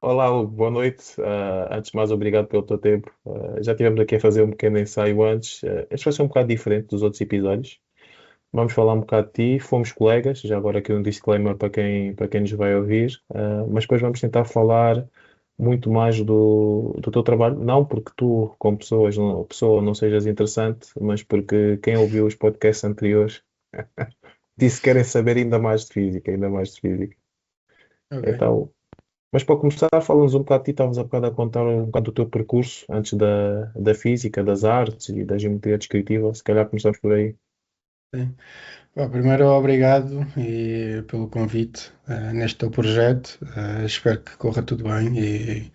Olá, Hugo, boa noite. Antes de mais, obrigado pelo teu tempo. Já tivemos aqui a fazer um pequeno ensaio antes. Este vai ser um bocado diferente dos outros episódios. Vamos falar um bocado de ti. Fomos colegas, já agora aqui um disclaimer para quem nos vai ouvir. Mas depois vamos tentar falar muito mais do teu trabalho. Não porque tu, como pessoa, não sejas interessante, mas porque quem ouviu os podcasts anteriores disse que querem saber ainda mais de física, ainda mais de física. Ok. Então, mas para começar, fala-nos um bocado de ti, estavas há bocado a contar um bocado do teu percurso antes da física, das artes e da geometria descritiva. Se calhar começamos por aí. Sim. Bom, primeiro, obrigado pelo convite neste teu projeto. Espero que corra tudo bem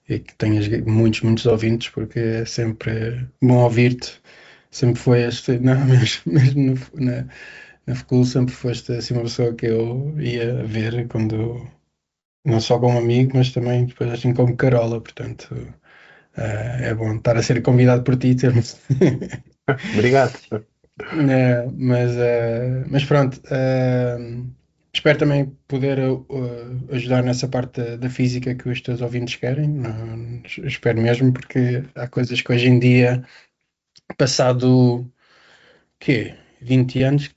e que tenhas muitos ouvintes, porque é sempre bom ouvir-te. Sempre foi este, não, mesmo na facul, sempre foste assim uma pessoa que eu ia ver quando, não só como amigo, mas também depois assim como carola. Portanto, é bom estar a ser convidado por ti, termos. Obrigado. Mas pronto, espero também poder ajudar nessa parte da física que os teus ouvintes querem. Não, espero mesmo, porque há coisas que hoje em dia, passado quê? 20 anos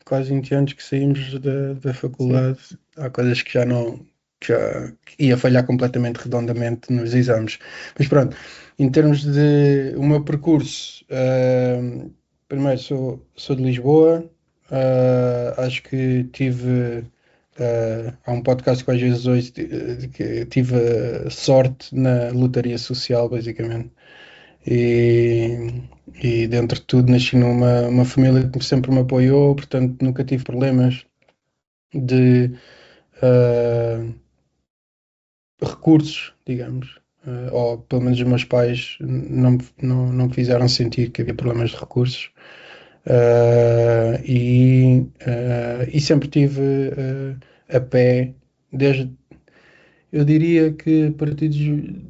quase 20 anos que saímos da Sim, faculdade, há coisas que já não, que já ia falhar completamente redondamente nos exames. Mas pronto, em termos de o meu percurso, primeiro sou de Lisboa. Acho que tive, há um podcast que às vezes hoje que tive sorte na lotaria social, basicamente. E, e dentro de tudo nasci numa uma família que sempre me apoiou, portanto nunca tive problemas de ah, recursos, digamos. Ou pelo menos os meus pais não me fizeram sentir que havia problemas de recursos. E sempre tive a pé, desde, eu diria que a partir de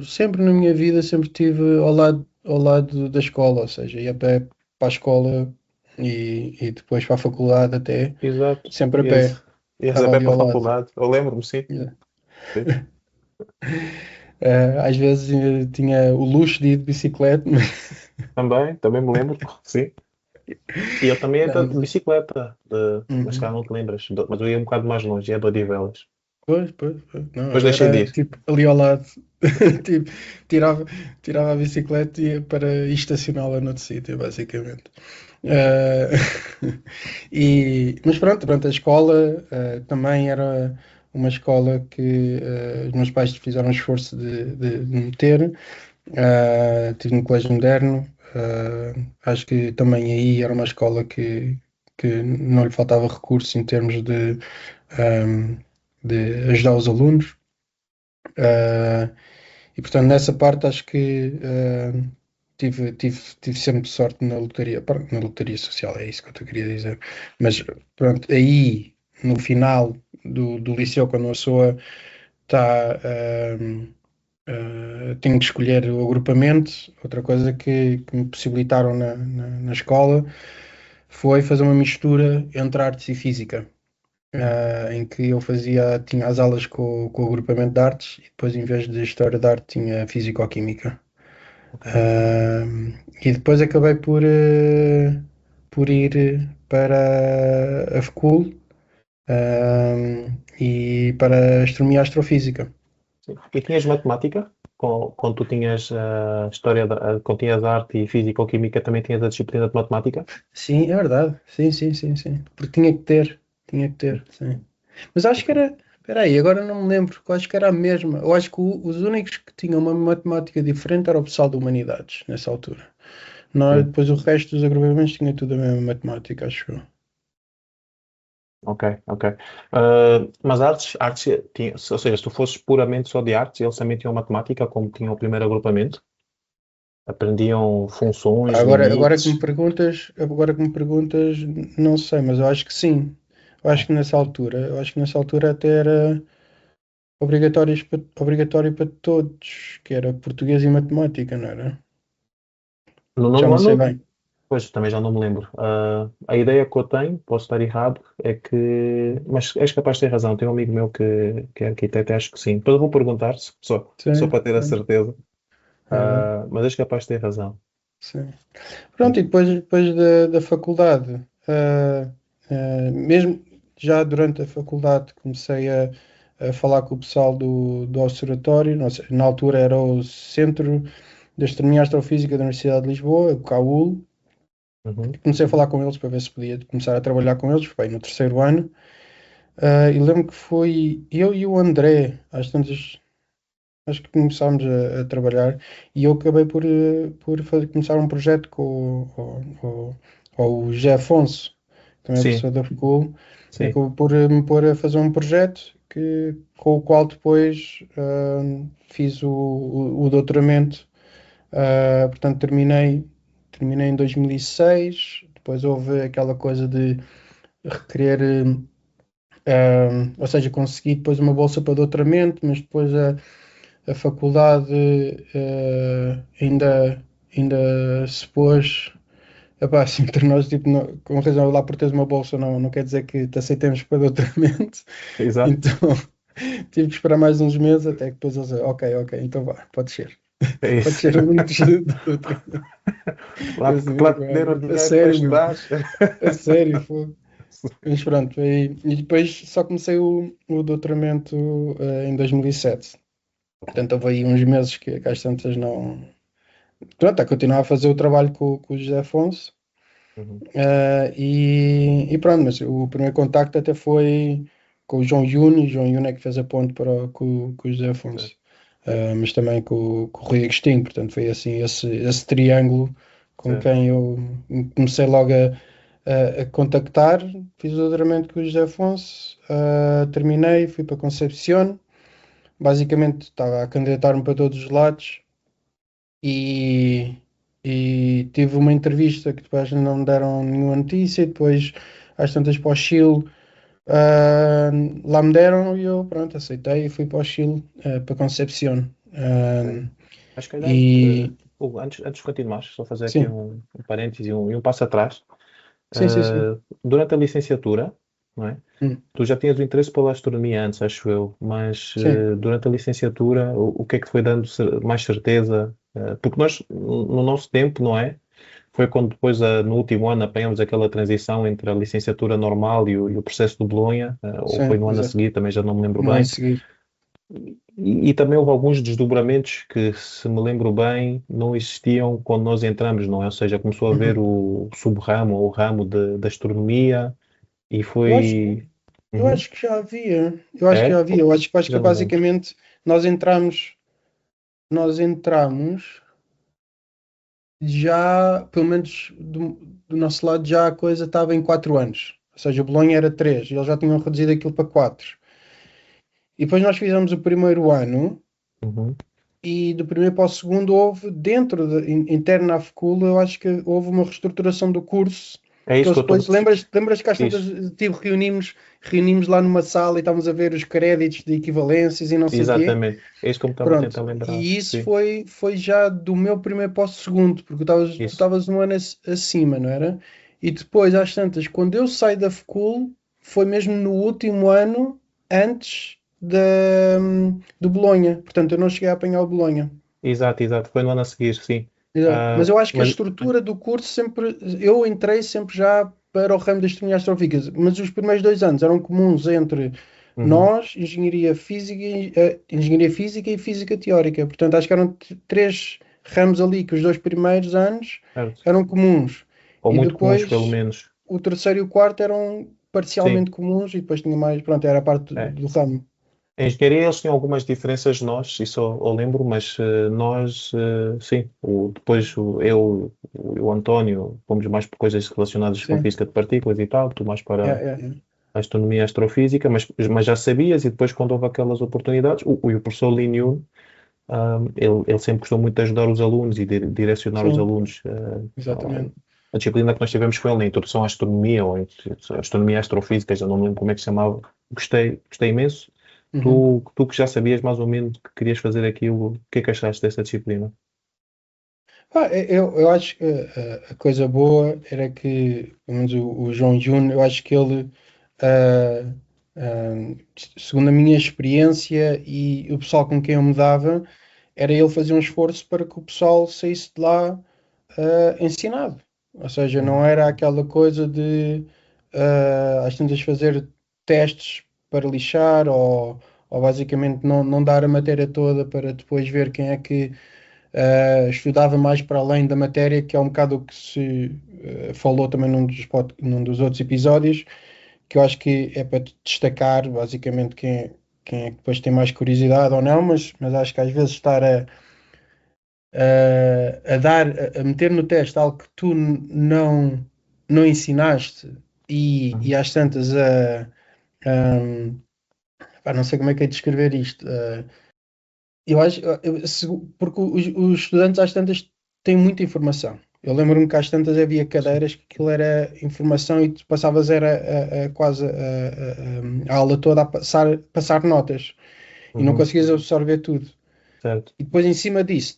sempre na minha vida sempre estive ao lado da escola, ou seja, ia a pé para a escola e depois para a faculdade até, exato. sempre a Ias, pé, ias a estava pé ali para a ao lado. faculdade. Eu lembro-me, sim. Yeah. Sim. Às vezes tinha o luxo de ir de bicicleta, mas Também me lembro, sim. E eu também ia não, de bicicleta, mas cá uhum. não te lembras. Mas eu ia um bocado mais longe, ia de Odivelas. Pois, não, Depois eu deixei de era ir. tipo ali ao lado, tipo, tirava, tirava a bicicleta e ia para estacioná-la noutro sítio, basicamente. Eh, mas pronto, a escola também era uma escola que os meus pais fizeram um esforço de me meter. Estive no colégio moderno. Acho que também aí era uma escola que não lhe faltava recursos em termos ehm, de ajudar os alunos. Ah, e portanto, nessa parte acho que tive sempre sorte na lotaria, na lotaria social, é isso que eu te queria dizer. Mas pronto, aí no final do liceu, quando a pessoa está, tenho que escolher o agrupamento, outra coisa que me possibilitaram na escola foi fazer uma mistura entre artes e física. Em que eu tinha as aulas com o agrupamento de artes e depois, em vez de História da Arte, tinha Físico-Química. Ok. Ah, e depois acabei por ir para a FCUL, e para Astronomia e Astrofísica. Sim. E tinhas matemática? Quando tu tinhas quando tinhas arte e física ou química, também tinhas a disciplina de matemática? Sim, é verdade. Sim. Porque tinha que ter, sim. Mas acho que Ok. era. Espera aí, agora não me lembro. Eu acho que era a mesma. Eu acho que os únicos que tinham uma matemática diferente era o pessoal de Humanidades, nessa altura. Não, Sim. depois o resto dos agrupamentos tinha tudo a mesma matemática, acho eu. Ok, ok. Mas artes tinha, ou seja, se tu fosses puramente só de artes, eles também tinham matemática, como tinham o primeiro agrupamento? Aprendiam funções, limites? Agora que me perguntas, não sei, mas eu acho que sim. Eu acho que nessa altura até era obrigatório para todos, que era português e matemática, não era? No Já nono não sei ano, bem. Pois, também já não me lembro. A ideia que eu tenho, posso estar errado, é que. Mas és capaz de ter razão. Tem um amigo meu que é arquiteto, e acho que sim. Depois eu vou perguntar, só Sim, para ter a sim. certeza. Uhum, Mas és capaz de ter razão. sim. Pronto, e depois da faculdade, mesmo já durante a faculdade, comecei a falar com o pessoal do observatório. Na altura era o Centro de Astronomia e Astrofísica da Universidade de Lisboa, o CAUL. Uhum, Comecei a falar com eles para ver se podia começar a trabalhar com eles, foi no terceiro ano. E lembro que foi eu e o André, às tantas, acho que começámos a trabalhar, e eu acabei por começar um projeto com o José Afonso, que também é sim, professor da FCUL, sim. acabou por me pôr a fazer um projeto com o qual depois fiz o doutoramento. Portanto, terminei em 2006. Depois houve aquela coisa de requerer, ou seja, consegui depois uma bolsa para doutoramento, mas depois a faculdade ainda se pôs. Epá, assim, entre nós, tipo, com razão, lá por teres uma bolsa não quer dizer que te aceitemos para doutoramento. Exato. Então tive que esperar mais uns meses até que depois eles, ok, então vá, pode ser. É Pode isso. ser aluno de doutoramento. Eu assim, Lá te deram a dinheiro para sério, meu, estudar. a sério, foi. Mas pronto, e depois só comecei o doutoramento em 2007. Portanto, houve aí uns meses que às tantas não. Pronto, a continuar a fazer o trabalho com o José Afonso. Uhum, E pronto, mas o primeiro contacto até foi com o João Yune. O João Yune é que fez a ponte com o José Afonso. certo, Mas também com o Rui Agostinho. Portanto, foi assim esse triângulo com certo, quem eu comecei logo a contactar. Fiz o doutoramento com o José Afonso. Terminei, fui para Concepción. Basicamente, estava a candidatar-me para todos os lados. E, e tive uma entrevista que depois não me deram nenhuma notícia. E depois, às tantas, para o Chile, ah, lá me deram e eu, pronto, aceitei e fui para o Chile, para Concepción. certo. Mas se calhar, E Hugo, antes de continuar, só fazer aqui sim, um parêntese e um passo atrás. sim. Durante a licenciatura, não é? Hum, Tu já tinhas o interesse pela astronomia antes, acho eu, mas sim, durante a licenciatura, o que é que te foi dando mais certeza? Porque nós, no nosso tempo, não é? Foi quando depois, no último ano, apanhamos aquela transição entre a licenciatura normal e o processo do Bolonha, ou foi sim, no ano a exato. seguir, também já não me lembro Não é bem. seguir. E também houve alguns desdobramentos que, se me lembro bem, não existiam quando nós entramos, não é? Ou seja, começou a haver Uhum. o sub-ramo ou o ramo da astronomia e Eu acho, foi. eu Uhum. acho que já havia. Eu acho que É? já havia. Eu acho que Já não me lembro. basicamente nós entramos já, pelo menos do nosso lado, já a coisa estava em 4 anos. Ou seja, o Bolonha era 3 e eles já tinham reduzido aquilo para 4. E depois nós fizemos o primeiro ano Uhum. e do primeiro para o segundo houve, dentro interno na FCUL, eu acho que houve uma reestruturação do curso. É Que isso que eles eu estou. depois, lembras que às tantas, Isso, tipo, reunimos lá numa sala e estávamos a ver os créditos de equivalências e não sei o quê. exatamente. É isso que eu me estava a Pronto, tentar lembrar. e isso Sim, foi já do meu primeiro para o segundo, porque tu isso. estavas um ano acima, não era? E depois, às tantas, quando eu saí da FCUL, foi mesmo no último ano, antes do Bolonha. Portanto, eu não cheguei a apanhar o Bolonha. Exato. Foi no ano a seguir, sim. Exato. Mas eu acho que a Mas. estrutura do curso sempre. Eu entrei sempre já para o ramo das astronomia astrofísica, mas os primeiros 2 anos eram comuns entre Uhum, nós, engenharia física e física teórica. Portanto, acho que eram três ramos ali que os 2 primeiros anos certo. eram comuns. Ou E muito comuns, pelo depois menos. o terceiro e o quarto eram Sim. parcialmente comuns e depois tinha mais. Pronto, era a parte É. do ramo. Em engenharia eles tinham algumas diferenças de nós, isso eu lembro, mas nós, sim, depois eu e o António fomos mais por coisas relacionadas com Sim. física de partículas e tal, tu mais É, para é, é. a astronomia e a astrofísica, mas já sabias e depois quando houve aquelas oportunidades, e o professor Lin Yun, ele sempre gostou muito de ajudar os alunos e direcionar os Sim, alunos. exatamente. A disciplina que nós tivemos foi a Introdução à Astronomia, ou Astronomia e Astrofísica, já não me lembro como é que se chamava. Gostei imenso. Uhum. Tu que já sabias mais ou menos que querias fazer aquilo, o que é que achaste dessa disciplina? Eu acho que a coisa boa era que, pelo menos o João Júnior, eu acho que ele, ah, ah, segundo a minha experiência e o pessoal com quem eu me dava, era ele fazer um esforço para que o pessoal saísse de lá ensinado. Ou seja, não Uhum. era aquela coisa de às tantas fazer testes para lixar ou basicamente não dar a matéria toda para depois ver quem é que estudava mais para além da matéria, que é um bocado o que se falou também num dos outros episódios, que eu acho que é para destacar basicamente quem é que depois tem mais curiosidade ou não, mas acho que às vezes estar a meter no teste algo que tu não ensinaste e Uhum. às tantas pá, não sei como é que é de descrever isto. Eu acho, porque os estudantes às tantas têm muita informação. Eu lembro-me que às tantas havia Sim. cadeiras que aquilo era informação e tu passavas era quase a aula toda a passar notas e não Uhum. conseguias absorver tudo. Certo. E depois em cima disso,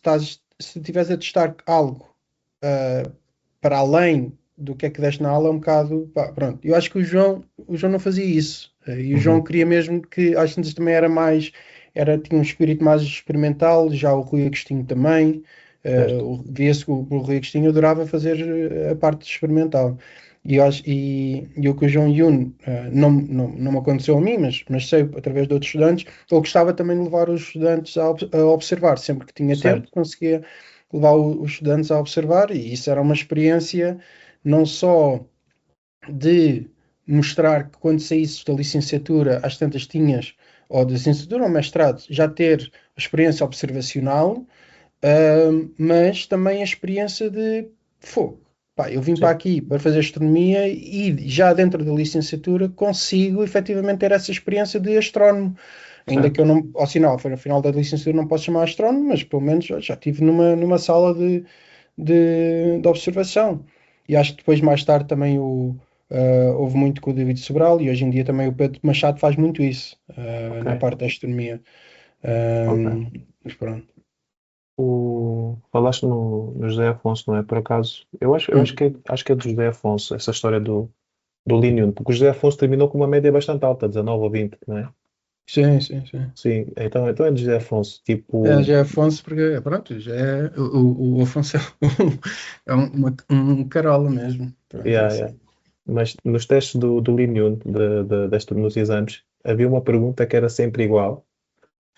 se estiveres a testar algo uh, para além do que é que deste na aula, é um bocado, pá, pronto. Eu acho que o João não fazia isso. E o João Uhum. queria mesmo que, às vezes também era mais, tinha um espírito mais experimental, já o Rui Agostinho também. Certo. Via-se que o Rui Agostinho adorava fazer a parte experimental. E o que o João Yun não me aconteceu a mim, mas sei através de outros estudantes, ele gostava também de levar os estudantes a observar, sempre que tinha tempo, Certo. conseguia levar os estudantes a observar, e isso era uma experiência não só de mostrar que quando saísse da licenciatura às tantas tinhas, ou da licenciatura ou mestrado, já ter a experiência observacional, mas também a experiência de fogo. Pá, eu vim para Sim. aqui para fazer astronomia e já dentro da licenciatura consigo efetivamente ter essa experiência de astrónomo. Ainda que Certo. eu não, ao final, foi no final da licenciatura, não posso chamar astrónomo, mas pelo menos já estive numa sala de observação. E acho que depois, mais tarde, também houve muito com o David Sobral e hoje em dia também o Pedro Machado faz muito isso, Ok. na parte da astronomia. Ok. Mas pronto. Falaste no José Afonso, não é? Por acaso, Hum. acho que é do José Afonso, essa história do Linux, porque o José Afonso terminou com uma média bastante alta, 19 ou 20, não é? Sim, sim, sim. Sim, então é do José Afonso. Já Tipo, é Afonso, porque pronto, já é o Afonso é, um carola mesmo. Pronto, é yeah, yeah. assim. Mas nos testes do Linux, nos exames, havia uma pergunta que era sempre igual.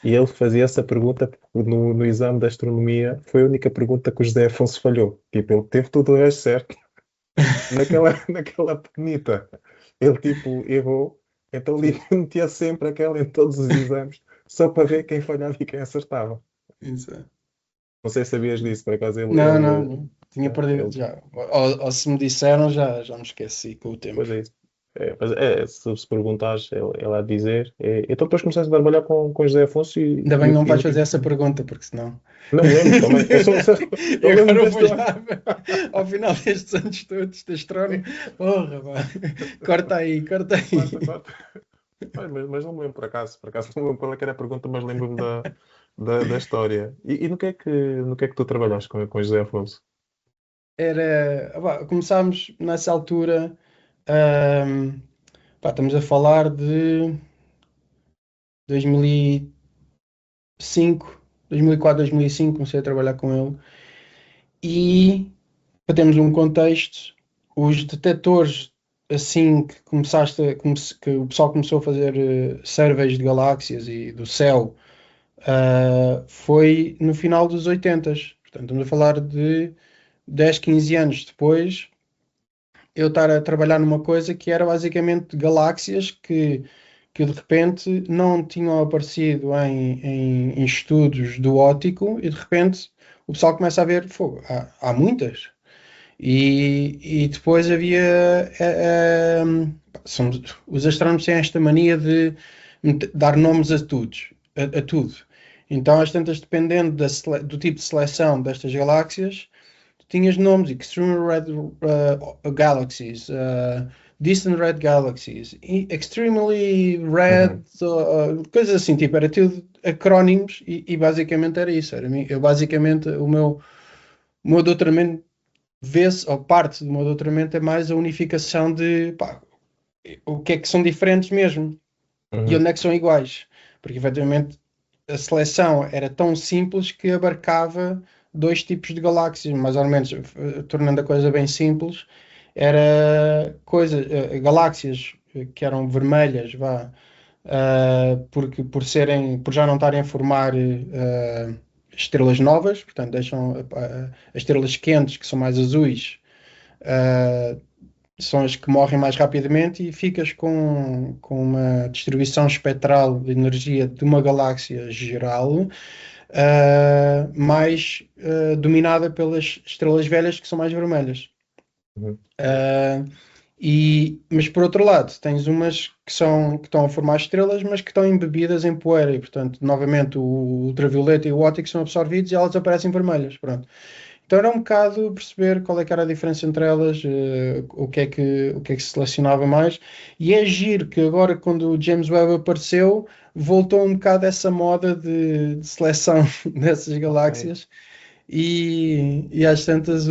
E ele fazia essa pergunta porque no exame de astronomia foi a única pergunta que o José Afonso falhou. Tipo, ele teve tudo o resto certo. Naquela pequenita, ele tipo errou, então ele Sim, metia sempre aquela em todos os exames, só para ver quem falhava e quem acertava. isso é. Não sei se sabias disso, por acaso Não, não, não. Tinha perdido ele já. Ou se me disseram, já me esqueci com o tempo. depois é isso. Mas se perguntares, ele há de dizer. Então depois começaste a trabalhar com José Afonso Ainda bem que não vais fazer essa pergunta, porque senão. não me lembro também. E Eu lembro agora eu vou deste. já, ao final destes anos todos de astrónomo, porra, pá. Corta aí, corta Quarta, aí. quarta. Olha, mas não me lembro por acaso não me lembro qual é que era a pergunta, mas lembro-me da história. E no que é que tu trabalhaste com José Afonso? Começámos nessa altura, ahm, pá, estamos a falar de 2005, 2004, 2005, comecei a trabalhar com ele. E para termos um contexto, os detectores, assim que que o pessoal começou a fazer surveys de galáxias e do céu, foi no final dos 80. Portanto, estamos a falar de 10, 15 anos depois, eu estar a trabalhar numa coisa que era basicamente galáxias que de repente não tinham aparecido em estudos do óptico e de repente o pessoal começa a ver, fogo, há muitas. E depois havia. Os astrónomos têm esta mania de dar nomes a tudo. Então, às tantas, dependendo do tipo de seleção destas galáxias, tu tinhas nomes: Extreme Red Galaxies, Distant Red Galaxies, Extremely Red, Uhum. coisas assim, tipo, era tudo acrónimos e basicamente era isso. Eu, basicamente, O meu doutoramento vê-se, ou parte do meu doutoramento é mais a unificação de pá, o que é que são diferentes mesmo e Uhum. onde é que são iguais. Porque efetivamente a seleção era tão simples que abarcava dois tipos de galáxias, mais ou menos, tornando a coisa bem simples, era galáxias que eram vermelhas, vá, porque por já não estarem a formar estrelas novas, portanto deixam as estrelas quentes, que são mais azuis, uh, são as que morrem mais rapidamente e ficas com uma distribuição espectral de energia de uma galáxia geral mais dominada pelas estrelas velhas que são mais vermelhas. Uhum. Uh, mas por outro lado, tens umas que estão a formar estrelas, mas que estão embebidas em poeira, e portanto, novamente, o ultravioleta e o óptico são absorvidos e elas aparecem vermelhas. Pronto. Então era um bocado perceber qual é que era a diferença entre elas, o que é que se selecionava mais. E é giro que agora, quando o James Webb apareceu, voltou um bocado essa moda de seleção dessas Ok. galáxias. E às tantas,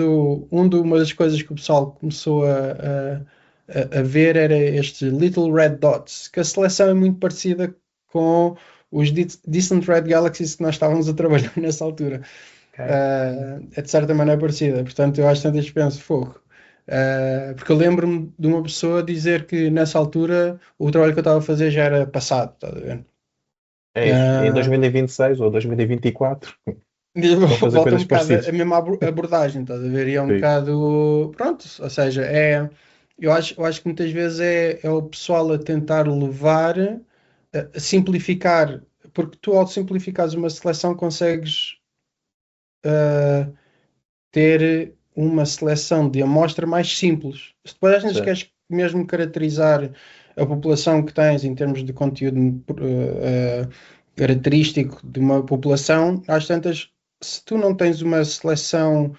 uma das coisas que o pessoal começou a ver era estes Little Red Dots, que a seleção é muito parecida com os Distant Red Galaxies que nós estávamos a trabalhar nessa altura. Ok. É de certa maneira parecida. Portanto, eu às tantas penso, fogo. Porque eu lembro-me de uma pessoa dizer que nessa altura o trabalho que eu estava a fazer já era passado, estás a ver? É isso. Em Uh, 2026 ou 2024 estão a fazer Volta um coisas bocado a parecidas. mesma abordagem, estás a ver? E é um Sim. bocado. Pronto, ou seja, eu acho que muitas vezes é o pessoal a tentar levar, a simplificar, porque tu ao simplificares uma seleção consegues uh, ter uma seleção de amostra mais simples. Se depois às vezes Sim. queres mesmo caracterizar a população que tens em termos de conteúdo característico de uma população, às tantas, se tu não tens uma seleção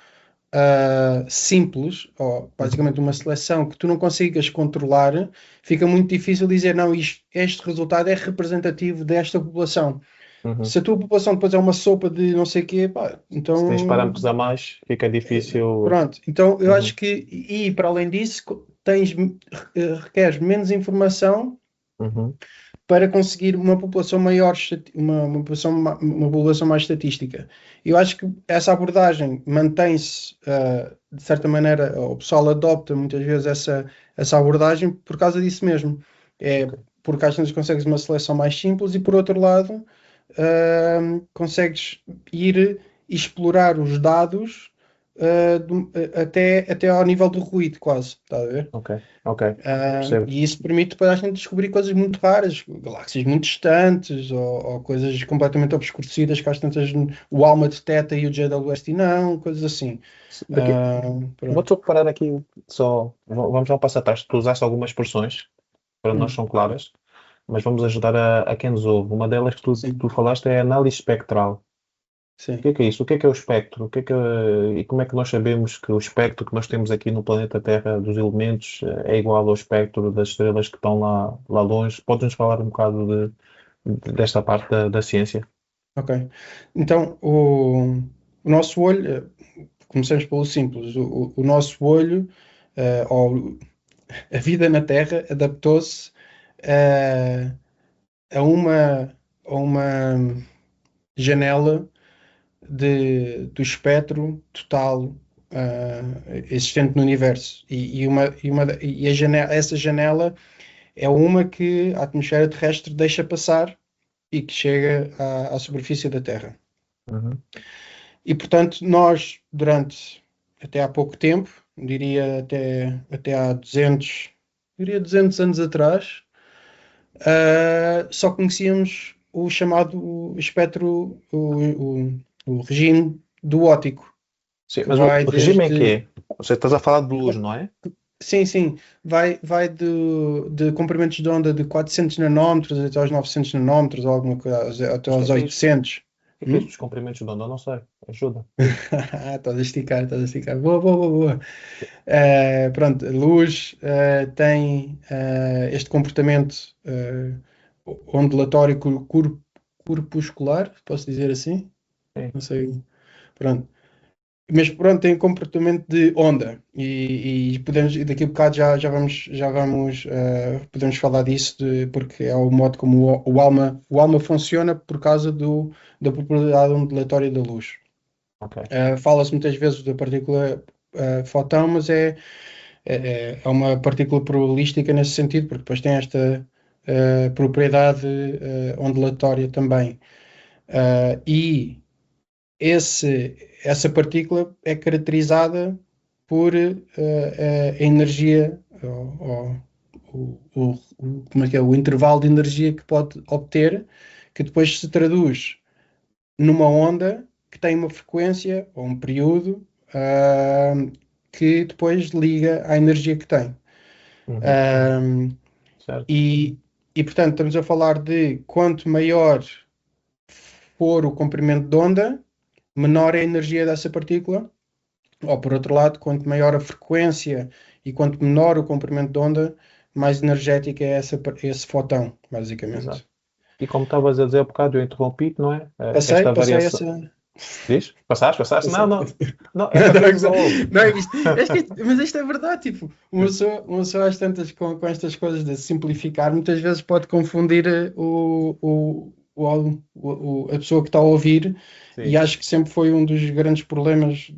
simples, ou Uhum. basicamente uma seleção que tu não consigas controlar, fica muito difícil dizer, não, este resultado é representativo desta população. Uhum. Se a tua população depois é uma sopa de não sei o quê, pá, Se tens então parâmetros a mais, fica difícil. pronto, então eu acho Uhum. que, e para além disso, requeres menos informação Uhum. para conseguir uma população maior, uma população mais estatística. Eu acho que essa abordagem mantém-se, de certa maneira, o pessoal adopta muitas vezes essa abordagem por causa disso mesmo. É Ok. porque às vezes consegues uma seleção mais simples e, por outro lado, consegues ir explorar os dados até ao nível do ruído, quase. Está a ver? Ok. Ok. Percebo. E isso permite para a gente descobrir coisas muito raras, galáxias muito distantes ou coisas completamente obscurecidas que às tantas o ALMA detecta e o JWST não, coisas assim. Daqui, vou Pronto. só parar aqui só. Vamos dar um passo atrás. Tu usaste algumas expressões, para nós Hum, são claras, mas vamos ajudar a quem nos ouve. Uma delas que tu sim, falaste é análise espectral. O sim. que é isso? O que é o espectro? E como é que nós sabemos que o espectro que nós temos aqui no planeta Terra dos elementos é igual ao espectro das estrelas que estão lá longe? Podes-nos falar um bocado desta parte da ciência? Ok. Então, o nosso olho, começamos pelo simples, o nosso olho, ou a vida na Terra, adaptou-se eh, a uma janela do espectro total existente no universo. Essa janela é uma que a atmosfera terrestre deixa passar e que chega à superfície da Terra. Uhum. E, portanto, nós, durante até há pouco tempo, diria até há 200 anos atrás, só conhecíamos o chamado espectro, o regime do óptico, Sim, que mas o vai regime é que desde. é? Você estás a falar de luz, não é? Sim, sim, vai de comprimentos de onda de 400 nanómetros até aos 900 nanómetros, ou alguma coisa, até Mas o aos que é isso? 800. O que é isso Hum? dos comprimentos de onda? Eu não sei. Ajuda. Estás a esticar, estás a esticar. Boa, boa, boa, boa. Pronto, a luz tem este comportamento ondulatório corpuscular, posso dizer assim? Sim. Não sei. Pronto. mas pronto, tem um comportamento de onda e podemos, e daqui a bocado já vamos podemos falar disso porque é o modo como o alma funciona por causa da propriedade ondulatória da luz. Ok. Fala-se muitas vezes da partícula fotão, mas é uma partícula probabilística nesse sentido, porque depois tem esta propriedade ondulatória também. E essa partícula é caracterizada por a energia, como é que é? O intervalo de energia que pode obter, que depois se traduz numa onda que tem uma frequência ou um período que depois liga à energia que tem. Uhum. Um, Certo. e, portanto, estamos a falar de quanto maior for o comprimento de onda, menor é a energia dessa partícula, ou por outro lado, quanto maior a frequência e quanto menor o comprimento de onda, mais energética é esse fotão, Exato. basicamente. E como estavas a dizer há bocado, eu interrompi-te, não é? Esta Passei variação. essa. Diz? Passaste? Não, Passei. não. Não, é Não, para não, quem nos ouve. não, mas isto é verdade, tipo, uma pessoa às tantas com estas coisas de simplificar, muitas vezes pode confundir a pessoa que está a ouvir, e Sim. acho que sempre foi um dos grandes problemas,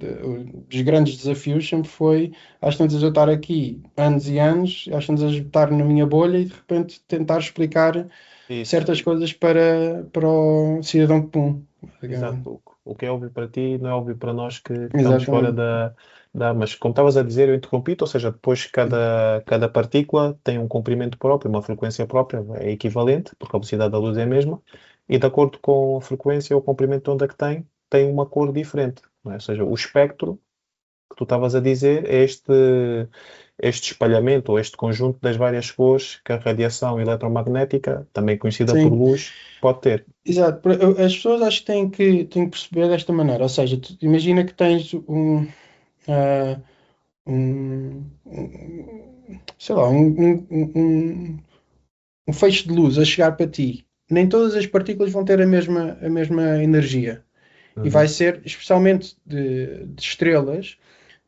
dos grandes desafios, sempre foi, às tantas eu estar aqui anos e anos, às tantas eu estar na minha bolha e de repente tentar explicar Isso. certas coisas para o cidadão comum, basicamente. Exato. O que é óbvio para ti não é óbvio para nós que estamos fora Exatamente. da. Mas como estavas a dizer, eu interrompi-te, ou seja, depois cada partícula tem um comprimento próprio, uma frequência própria, é equivalente, porque a velocidade da luz é a mesma, e de acordo com a frequência ou o comprimento de onda que tem uma cor diferente. Não é? Ou seja, o espectro que tu estavas a dizer é este espalhamento ou este conjunto das várias cores que a radiação eletromagnética, também conhecida por Sim. luz, pode ter. Exato, as pessoas acho que têm que perceber desta maneira, ou seja, imagina que tens ah, sei lá, um feixe de luz a chegar para ti. Nem todas as partículas vão ter a mesma energia. E vai Uhum. ser, especialmente de estrelas,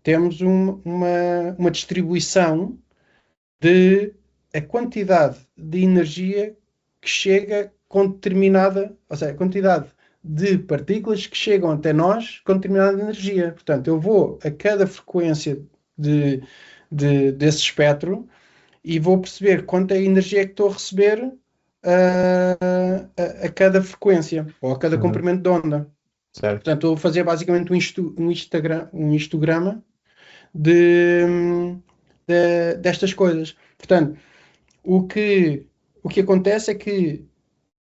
temos uma distribuição de a quantidade de energia que chega com determinada, ou seja, a quantidade de partículas que chegam até nós com determinada energia. Portanto, eu vou a cada frequência de, desse espectro e vou perceber quanta energia que estou a receber a cada frequência ou a cada Uhum. comprimento de onda. Certo. Portanto, eu vou fazer basicamente um histograma de, destas coisas. Portanto, o que, o que acontece é que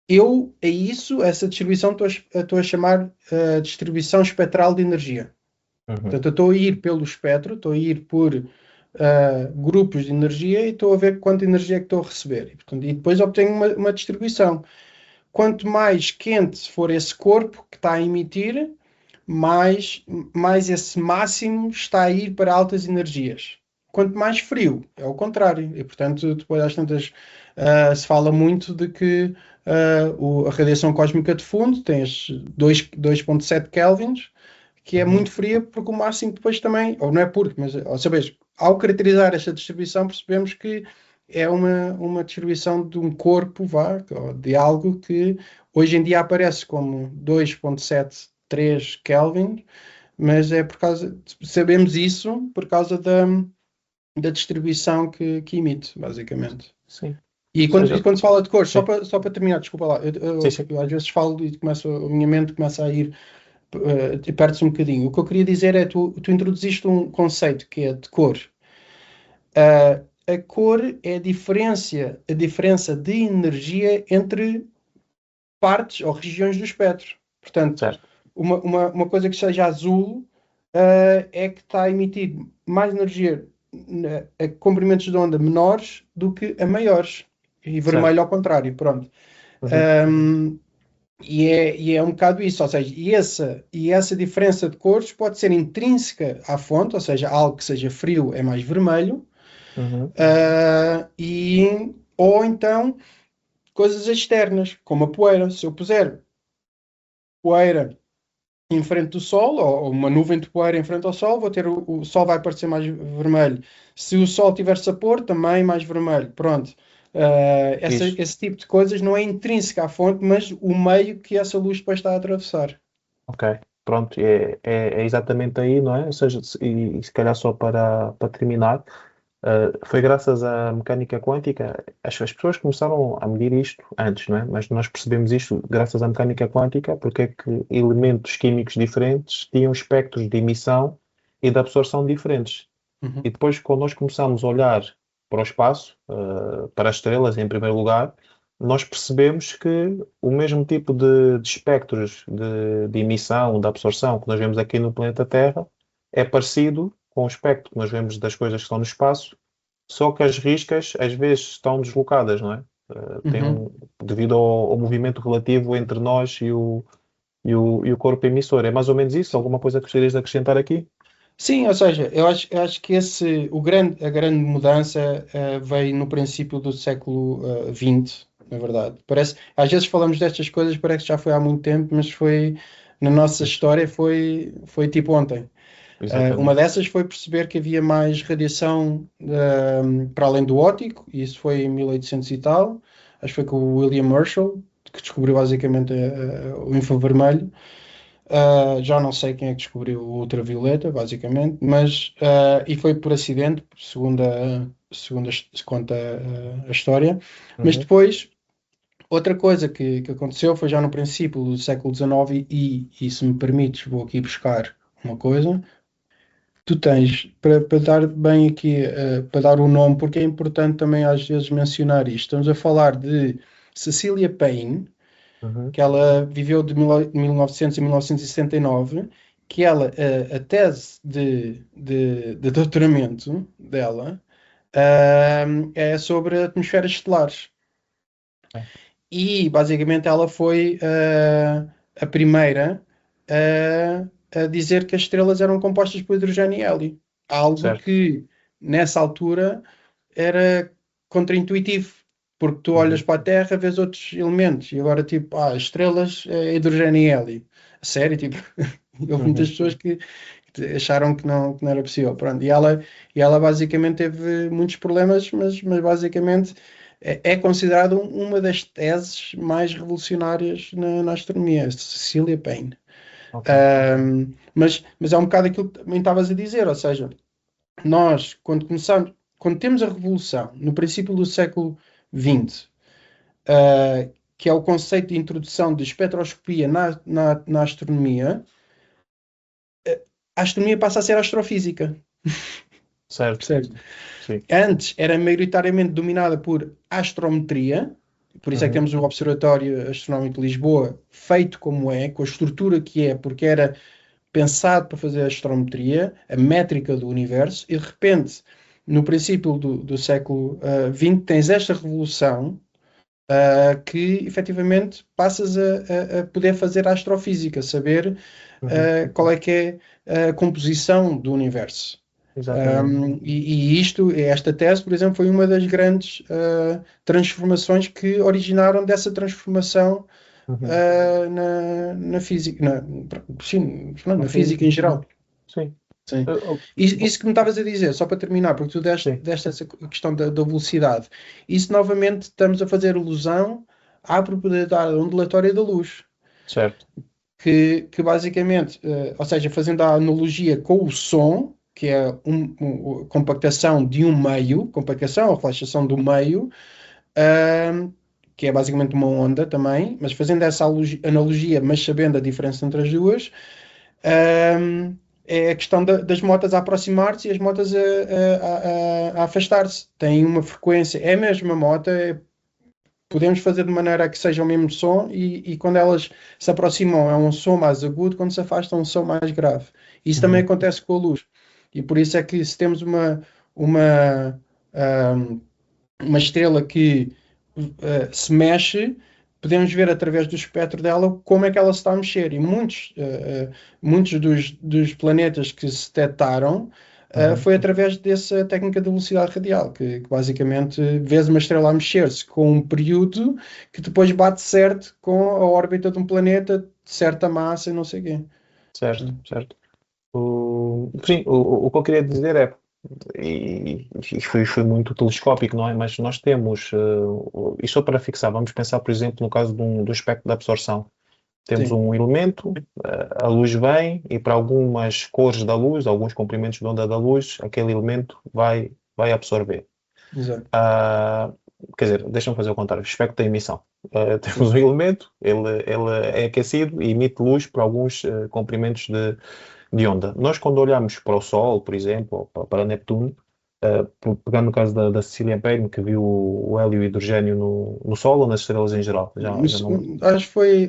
eu, a isso, essa distribuição, estou a chamar distribuição espectral de energia. Uhum. Portanto, eu estou a ir pelo espectro, estou a ir por grupos de energia e estou a ver quanta energia é que estou a receber. E, portanto, e depois obtenho uma distribuição. Quanto mais quente for esse corpo que está a emitir, mais esse máximo está a ir para altas energias. Quanto mais frio, é o contrário. E, portanto, depois às tantas se fala muito de que a radiação cósmica de fundo tem estes 2,7 kelvins, que é Uhum. muito fria, porque o máximo depois também, ou não é porque, mas, ou sabes, ao caracterizar esta distribuição, percebemos que é uma distribuição de um corpo, vá, ou de algo que hoje em dia aparece como 2,73 Kelvin, mas é por causa, sabemos isso por causa da distribuição que emite, basicamente. Sim. E Ou quando, e seja, quando se fala de cores, só sim, para terminar, desculpa lá, sim, sim. eu às vezes falo e a minha mente começa a ir e perde-se um bocadinho. O que eu queria dizer é, tu introduziste um conceito que é de cor. A cor é a diferença de energia entre partes ou regiões do espectro. Portanto, Certo. uma coisa que seja azul é que está a emitir mais energia a comprimentos de onda menores do que a maiores. E Certo. vermelho ao contrário, pronto. Uhum. Um, e é um bocado isso, ou seja, e essa diferença de cores pode ser intrínseca à fonte, ou seja, algo que seja frio é mais vermelho, Uhum. ou então coisas externas, como a poeira. Se eu puser poeira em frente do Sol, ou uma nuvem de poeira em frente ao Sol, vou ter o Sol vai parecer mais vermelho. Se o Sol tiver-se a pôr, também mais vermelho. Pronto. Fixe. Esse tipo de coisas não é intrínseco à fonte, mas o meio que essa luz depois está a atravessar. Ok, pronto, é exatamente aí, não é? Ou seja, e se calhar só para terminar, foi graças à mecânica quântica, as pessoas começaram a medir isto antes, não é? Mas nós percebemos isto graças à mecânica quântica, porque é que elementos químicos diferentes tinham espectros de emissão e de absorção diferentes. E Uhum, depois, quando nós começamos a olhar para o espaço, para as estrelas, em primeiro lugar, nós percebemos que o mesmo tipo de espectros de emissão, de absorção que nós vemos aqui no planeta Terra é parecido com o espectro que nós vemos das coisas que estão no espaço, só que as riscas às vezes estão deslocadas, não é? uhum. Devido ao movimento relativo entre nós e o corpo emissor. É mais ou menos isso? Alguma coisa que gostarias de acrescentar aqui? Sim, ou seja, eu acho que a grande mudança veio no princípio do século XX, na verdade. Parece, às vezes falamos destas coisas, parece que já foi há muito tempo, mas foi, na nossa Isso, história, foi tipo ontem. Uma exatamente. dessas foi perceber que havia mais radiação para além do óptico, e isso foi em 1800 e tal. Acho que foi com o William Herschel, que descobriu basicamente o infravermelho. Já não sei quem é que descobriu o ultravioleta, basicamente, mas e foi por acidente, segundo se conta a história. Mas Uhum, depois, outra coisa que aconteceu foi já no princípio do século XIX, e se me permites, vou aqui buscar uma coisa. Tu tens, para dar bem aqui, para dar o nome, porque é importante também às vezes mencionar isto. Estamos a falar de Cecilia Payne, uhum, que ela viveu de 1900 a 1969, que ela, a tese de doutoramento dela, é sobre atmosferas estelares. é, E basicamente ela foi a primeira a dizer que as estrelas eram compostas por hidrogênio e hélio. Algo certo. que nessa altura era contraintuitivo, porque tu olhas Uhum, para a Terra, vês outros elementos, e agora tipo, as estrelas é hidrogênio e hélio. A sério, tipo, houve muitas uhum, pessoas que acharam que não era possível. Pronto, e ela basicamente teve muitos problemas, mas basicamente é considerado uma das teses mais revolucionárias na astronomia, Cecilia Payne. ok. Mas é um bocado aquilo que também estavas a dizer, ou seja, nós, quando temos a revolução, no princípio do século XX, que é o conceito de introdução de espectroscopia na astronomia, a astronomia passa a ser astrofísica. Certo. Percebes? Sim. Antes era maioritariamente dominada por astrometria, por isso é que Uhum, temos o Observatório Astronómico de Lisboa, feito como é, com a estrutura que é, porque era pensado para fazer a astrometria, a métrica do universo, e de repente, no princípio do século XX, tens esta revolução que efetivamente passas a poder fazer a astrofísica, saber uhum, qual é que é a composição do universo. exatamente. Esta tese, por exemplo, foi uma das grandes transformações que originaram dessa transformação Uhum. na física, sim, pronto, Na na física física. em geral. Sim. Sim. Bom, Isso que me estavas a dizer, só para terminar, porque tu sim, deste essa questão da velocidade, isso novamente estamos a fazer alusão à propriedade ondulatória da luz, certo. que basicamente, ou seja, fazendo a analogia com o som, que é compactação de um meio, compactação ou relaxação do meio, ahm, que é basicamente uma onda também, mas fazendo essa analogia, mas sabendo a diferença entre as duas, é a questão das motas a aproximar-se e as motas a afastar-se. Tem uma frequência, é a mesma moto, podemos fazer de maneira a que seja o mesmo som e quando elas se aproximam é um som mais agudo, quando se afastam é um som mais grave. Isso também Uhum, acontece com a luz. E por isso é que se temos uma, ahm, uma estrela que se mexe, podemos ver através do espectro dela como é que ela se está a mexer. E muitos dos planetas que se detectaram uhum, foi através dessa técnica de velocidade radial, que basicamente vês uma estrela a mexer-se com um período que depois bate certo com a órbita de um planeta de certa massa e não sei o quê. certo, certo. Sim, o que eu queria dizer é, e foi muito telescópico, não é? Mas nós temos, e só para fixar, vamos pensar, por exemplo, no caso do espectro de absorção. Temos Sim, um elemento, a luz vem e para algumas cores da luz, alguns comprimentos de onda da luz, aquele elemento vai absorver. exato. Ah, quer dizer, deixa-me fazer o contrário, espectro da emissão. Temos Sim, um elemento, ele é aquecido e emite luz para alguns comprimentos de onda. Nós, quando olhamos para o Sol, por exemplo, ou para Neptuno, pegando no caso da Cecília Payne, que viu o hélio e o hidrogênio no Sol ou nas estrelas em geral, já não. acho que foi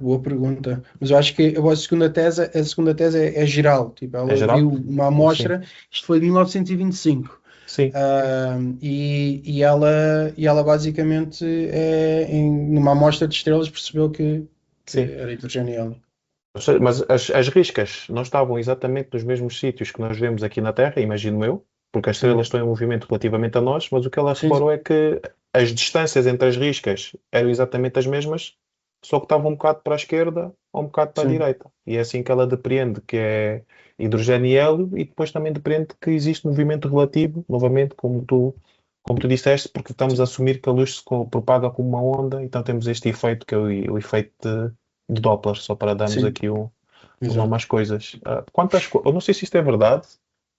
boa pergunta, mas eu acho que a segunda tese é geral, tipo, É ela geral? viu uma Sim, amostra, isto foi de 1925, sim, e ela basicamente numa amostra de estrelas percebeu que sim. era hidrogênio e hélio. Mas as riscas não estavam exatamente nos mesmos sítios que nós vemos aqui na Terra, imagino eu, porque as estrelas Hum. estão em movimento relativamente a nós, mas o que ela Sim, sim, reparou é que as distâncias entre as riscas eram exatamente as mesmas, só que estavam um bocado para a esquerda ou um bocado para a sim, direita. E é assim que ela depreende que é hidrogênio e hélio, e depois também depreende que existe movimento relativo, novamente, como tu disseste, porque estamos a sim, assumir que a luz propaga como uma onda, então temos este efeito que é o efeito de Doppler, só para darmos sim, aqui um nome exato. às coisas. Eu não sei se isto é verdade,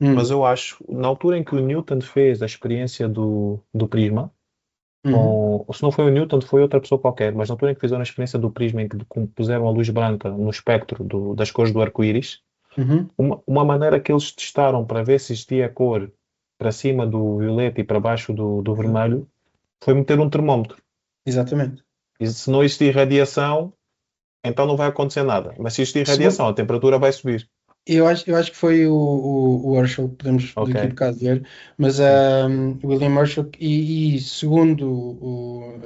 mas Hum. eu acho, na altura em que o Newton fez a experiência do prisma, Uhum. ou se não foi o Newton, foi outra pessoa qualquer, mas na altura em que fizeram a experiência do prisma, em que puseram a luz branca no espectro das cores do arco-íris, Uhum. uma maneira que eles testaram para ver se existia cor para cima do violeta e para baixo do vermelho foi meter um termómetro. Exatamente. E se não existir radiação, então não vai acontecer nada. Mas se existir Segundo, radiação, a temperatura vai subir. eu acho que foi o Herschel, podemos Ok, daqui a bocado ver, mas sim. William Herschel, e segundo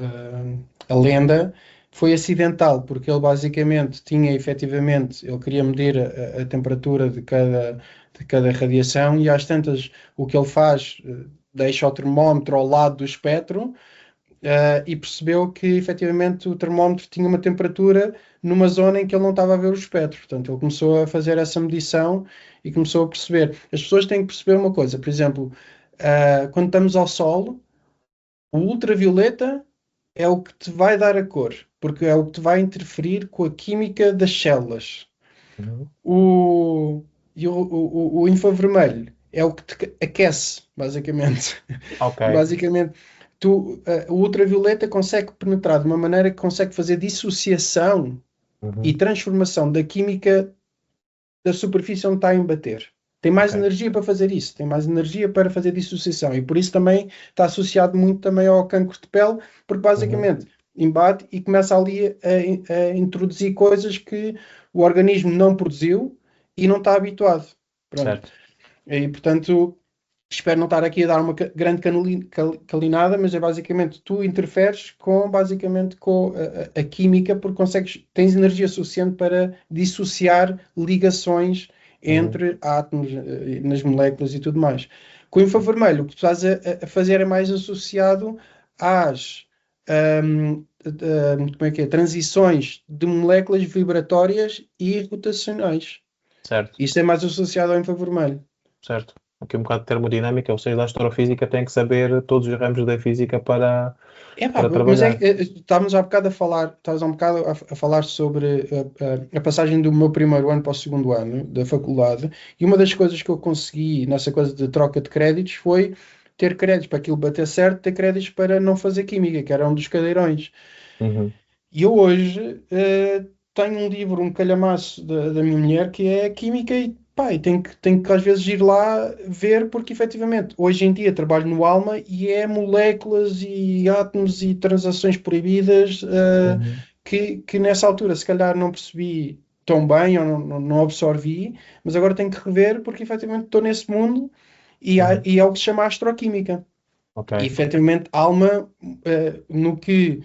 a lenda, foi acidental, porque ele basicamente tinha efetivamente, ele queria medir a temperatura de cada radiação, e às tantas o que ele faz, deixa o termómetro ao lado do espectro. E percebeu que efetivamente o termómetro tinha uma temperatura numa zona em que ele não estava a ver o espectro. Portanto, ele começou a fazer essa medição e começou a perceber. As pessoas têm que perceber uma coisa, por exemplo, quando estamos ao sol, o ultravioleta é o que te vai dar a cor, porque é o que te vai interferir com a química das células. Uhum. O infravermelho é o que te aquece, basicamente. Ok. Basicamente, o ultravioleta consegue penetrar de uma maneira que consegue fazer dissociação e Uhum. transformação da química da superfície onde está a embater. Tem mais Ok. energia para fazer isso, tem mais energia para fazer dissociação, e por isso também está associado muito também ao cancro de pele, porque Uhum. basicamente embate e começa ali a introduzir coisas que o organismo não produziu e não está habituado. Pronto. Certo. E portanto, espero não estar aqui a dar uma grande calinada, mas é basicamente tu interferes basicamente com a química, porque tens energia suficiente para dissociar ligações Uhum. entre átomos, nas moléculas e tudo mais. Com o infravermelho, o que tu estás a fazer é mais associado às como é que é? Transições de moléculas vibratórias e rotacionais. Certo. Isto é mais associado ao infravermelho. Certo. Aqui um bocado de termodinâmica, ou seja, da astrofísica tem que saber todos os ramos da física Pá, para mas trabalhar. estávamos há bocado a falar sobre a passagem do meu primeiro ano para o segundo ano da faculdade, e uma das coisas que eu consegui nessa coisa de troca de créditos foi ter créditos para aquilo bater certo, ter créditos para não fazer química, que era um dos cadeirões. Uhum. E eu hoje tenho um livro, um calhamaço da minha mulher, que é Química, e pá, e tenho que às vezes ir lá ver, porque efetivamente hoje em dia trabalho no Alma e é moléculas e átomos e transações proibidas, Uhum. que nessa altura se calhar não percebi tão bem ou não absorvi, mas agora tenho que rever, porque efetivamente estou nesse mundo, Uhum. e é o que se chama astroquímica. Ok. E efetivamente Alma, no que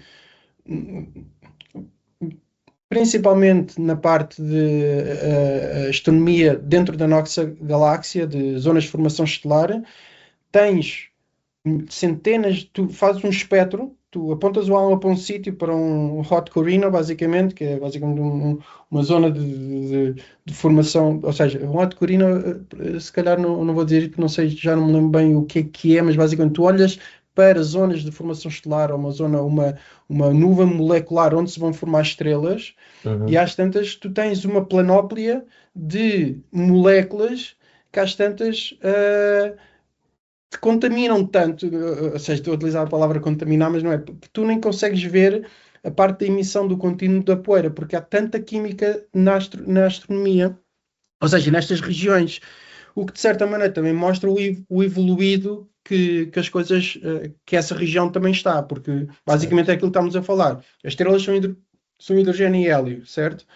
principalmente na parte de astronomia dentro da nossa galáxia, de zonas de formação estelar, tens centenas, tu fazes um espectro, tu apontas o alma para um sítio, para um hot corona, basicamente, que é basicamente uma zona de formação, ou seja, um hot corona, se calhar não vou dizer, porque não sei, já não me lembro bem o que é, mas basicamente tu olhas para zonas de formação estelar, ou uma nuvem molecular onde se vão formar estrelas, e Uhum. às tantas tu tens uma planóplia de moléculas que às tantas te contaminam tanto, ou seja, estou a utilizar a palavra contaminar, mas não é, porque tu nem consegues ver a parte da emissão do contínuo da poeira, porque há tanta química na astronomia, ou seja, nestas regiões, o que de certa maneira também mostra o evoluído que as coisas, que essa região também está, porque basicamente Certo. é aquilo que estamos a falar. As estrelas são hidrogênio e hélio, certo?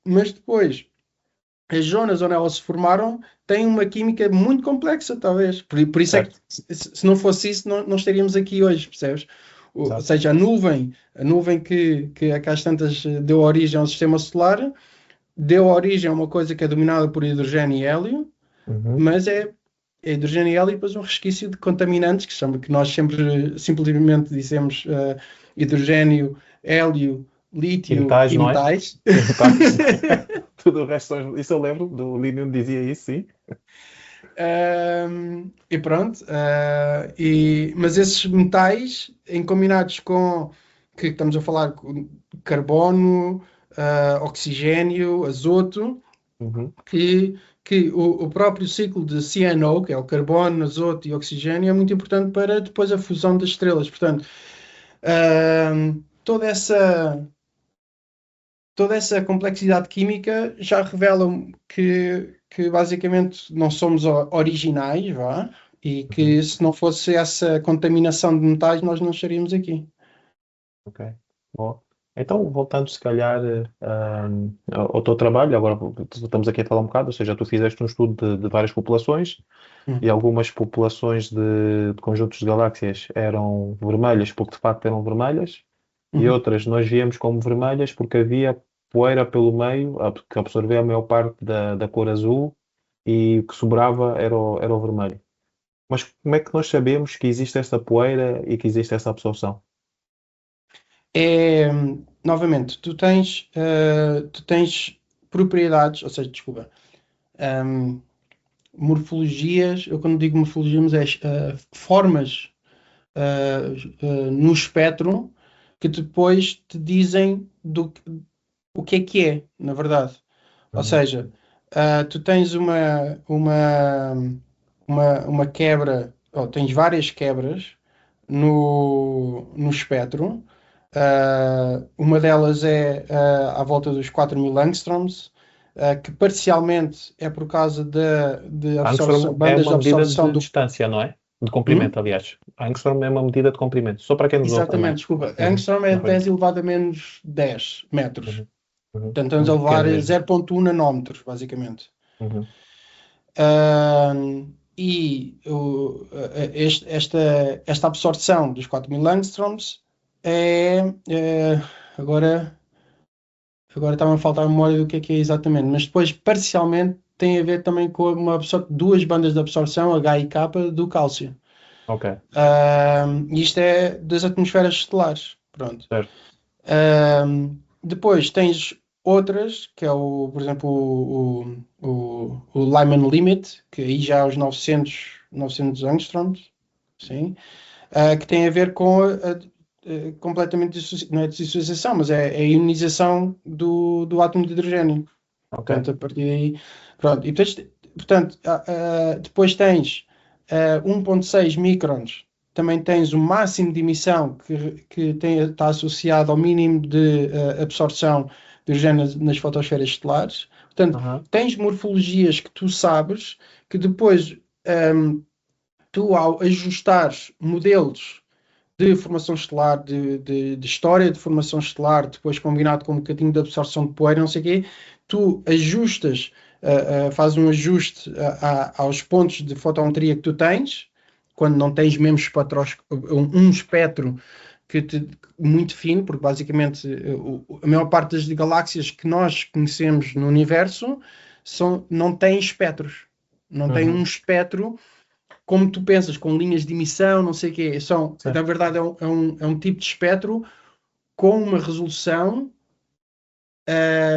Mas depois as zonas onde elas se formaram têm uma química muito complexa, talvez. Por isso é que, Certo. se não fosse isso, não estaríamos aqui hoje, percebes? Ou Exato. seja, a nuvem que a às tantas deu origem ao sistema solar, deu origem a uma coisa que é dominada por hidrogênio e hélio, Uhum. mas é hidrogênio e hélio e depois um resquício de contaminantes, que nós sempre simplesmente dizemos hidrogênio, hélio, E lítio metais, e não é? metais. E metais. Tudo o resto isso eu lembro, do Linus dizia isso, sim. E pronto, mas esses metais, em combinados com, que estamos a falar, com carbono, oxigênio, azoto, Uhum. que o próprio ciclo de CNO, que é o carbono, azoto e oxigênio, é muito importante para depois a fusão das estrelas. Portanto, toda essa complexidade química já revela que basicamente não somos originais, vá, e Uhum. que se não fosse essa contaminação de metais, nós não estaríamos aqui. Ok. Bom. Então, voltando se calhar ao teu trabalho, agora estamos aqui a falar um bocado, ou seja, tu fizeste um estudo de várias populações e Uhum. algumas populações de conjuntos de galáxias eram vermelhas porque de facto eram vermelhas e Uhum. outras nós víamos como vermelhas porque havia poeira pelo meio que absorvia a maior parte da cor azul e o que sobrava era o vermelho. Mas como é que nós sabemos que existe essa poeira e que existe essa absorção? É, novamente, tu tens propriedades, ou seja, desculpa, hum, morfologias, eu quando digo morfologia, mas formas no espectro que depois te dizem o que é, na verdade. Ou Uhum. seja, tu tens uma quebra, ou tens várias quebras no espectro. Uma delas é à volta dos 4.000 angstroms, que parcialmente é por causa de absorção, Angstrom é bandas de uma medida absorção de do. distância, não é? De Hum? comprimento, aliás. Angstrom é uma medida de comprimento. Só para quem nos ouve Exatamente, também. desculpa. Uhum. Angstrom é Não faz 10 mal. elevado a menos 10 metros. Uhum. Uhum. Portanto, estamos a Muito levar pequeno mesmo. 0,1 nanómetros, basicamente. Uhum. Esta absorção dos 4.000 angstroms é, agora, agora está-me a faltar a memória do que é exatamente, mas depois parcialmente tem a ver também com duas bandas de absorção, H e K, do cálcio. Ok, Isto é das atmosferas estelares. Pronto. certo. Depois tens outras, que é por exemplo, o Lyman Limit, que aí já é aos 900 angstroms, sim, que tem a ver com completamente, não é dissociação, mas é a ionização do átomo de hidrogênio. Ok. Portanto, a partir daí, pronto. E portanto, depois tens 1,6 microns, também tens o máximo de emissão que está associado ao mínimo de absorção de hidrogênio nas fotosferas estelares. Portanto, Aham. tens morfologias que tu sabes que depois tu, ao ajustares modelos de formação estelar, de história de formação estelar, depois combinado com um bocadinho de absorção de poeira, não sei o quê, tu ajustas, fazes um ajuste aos pontos de fotometria que tu tens, quando não tens mesmo um espectro muito fino, porque basicamente a maior parte das galáxias que nós conhecemos no universo não têm espectros. Não têm um Uhum. espectro como tu pensas, com linhas de emissão, não sei o quê. Na certo. verdade, é um tipo de espectro com uma resolução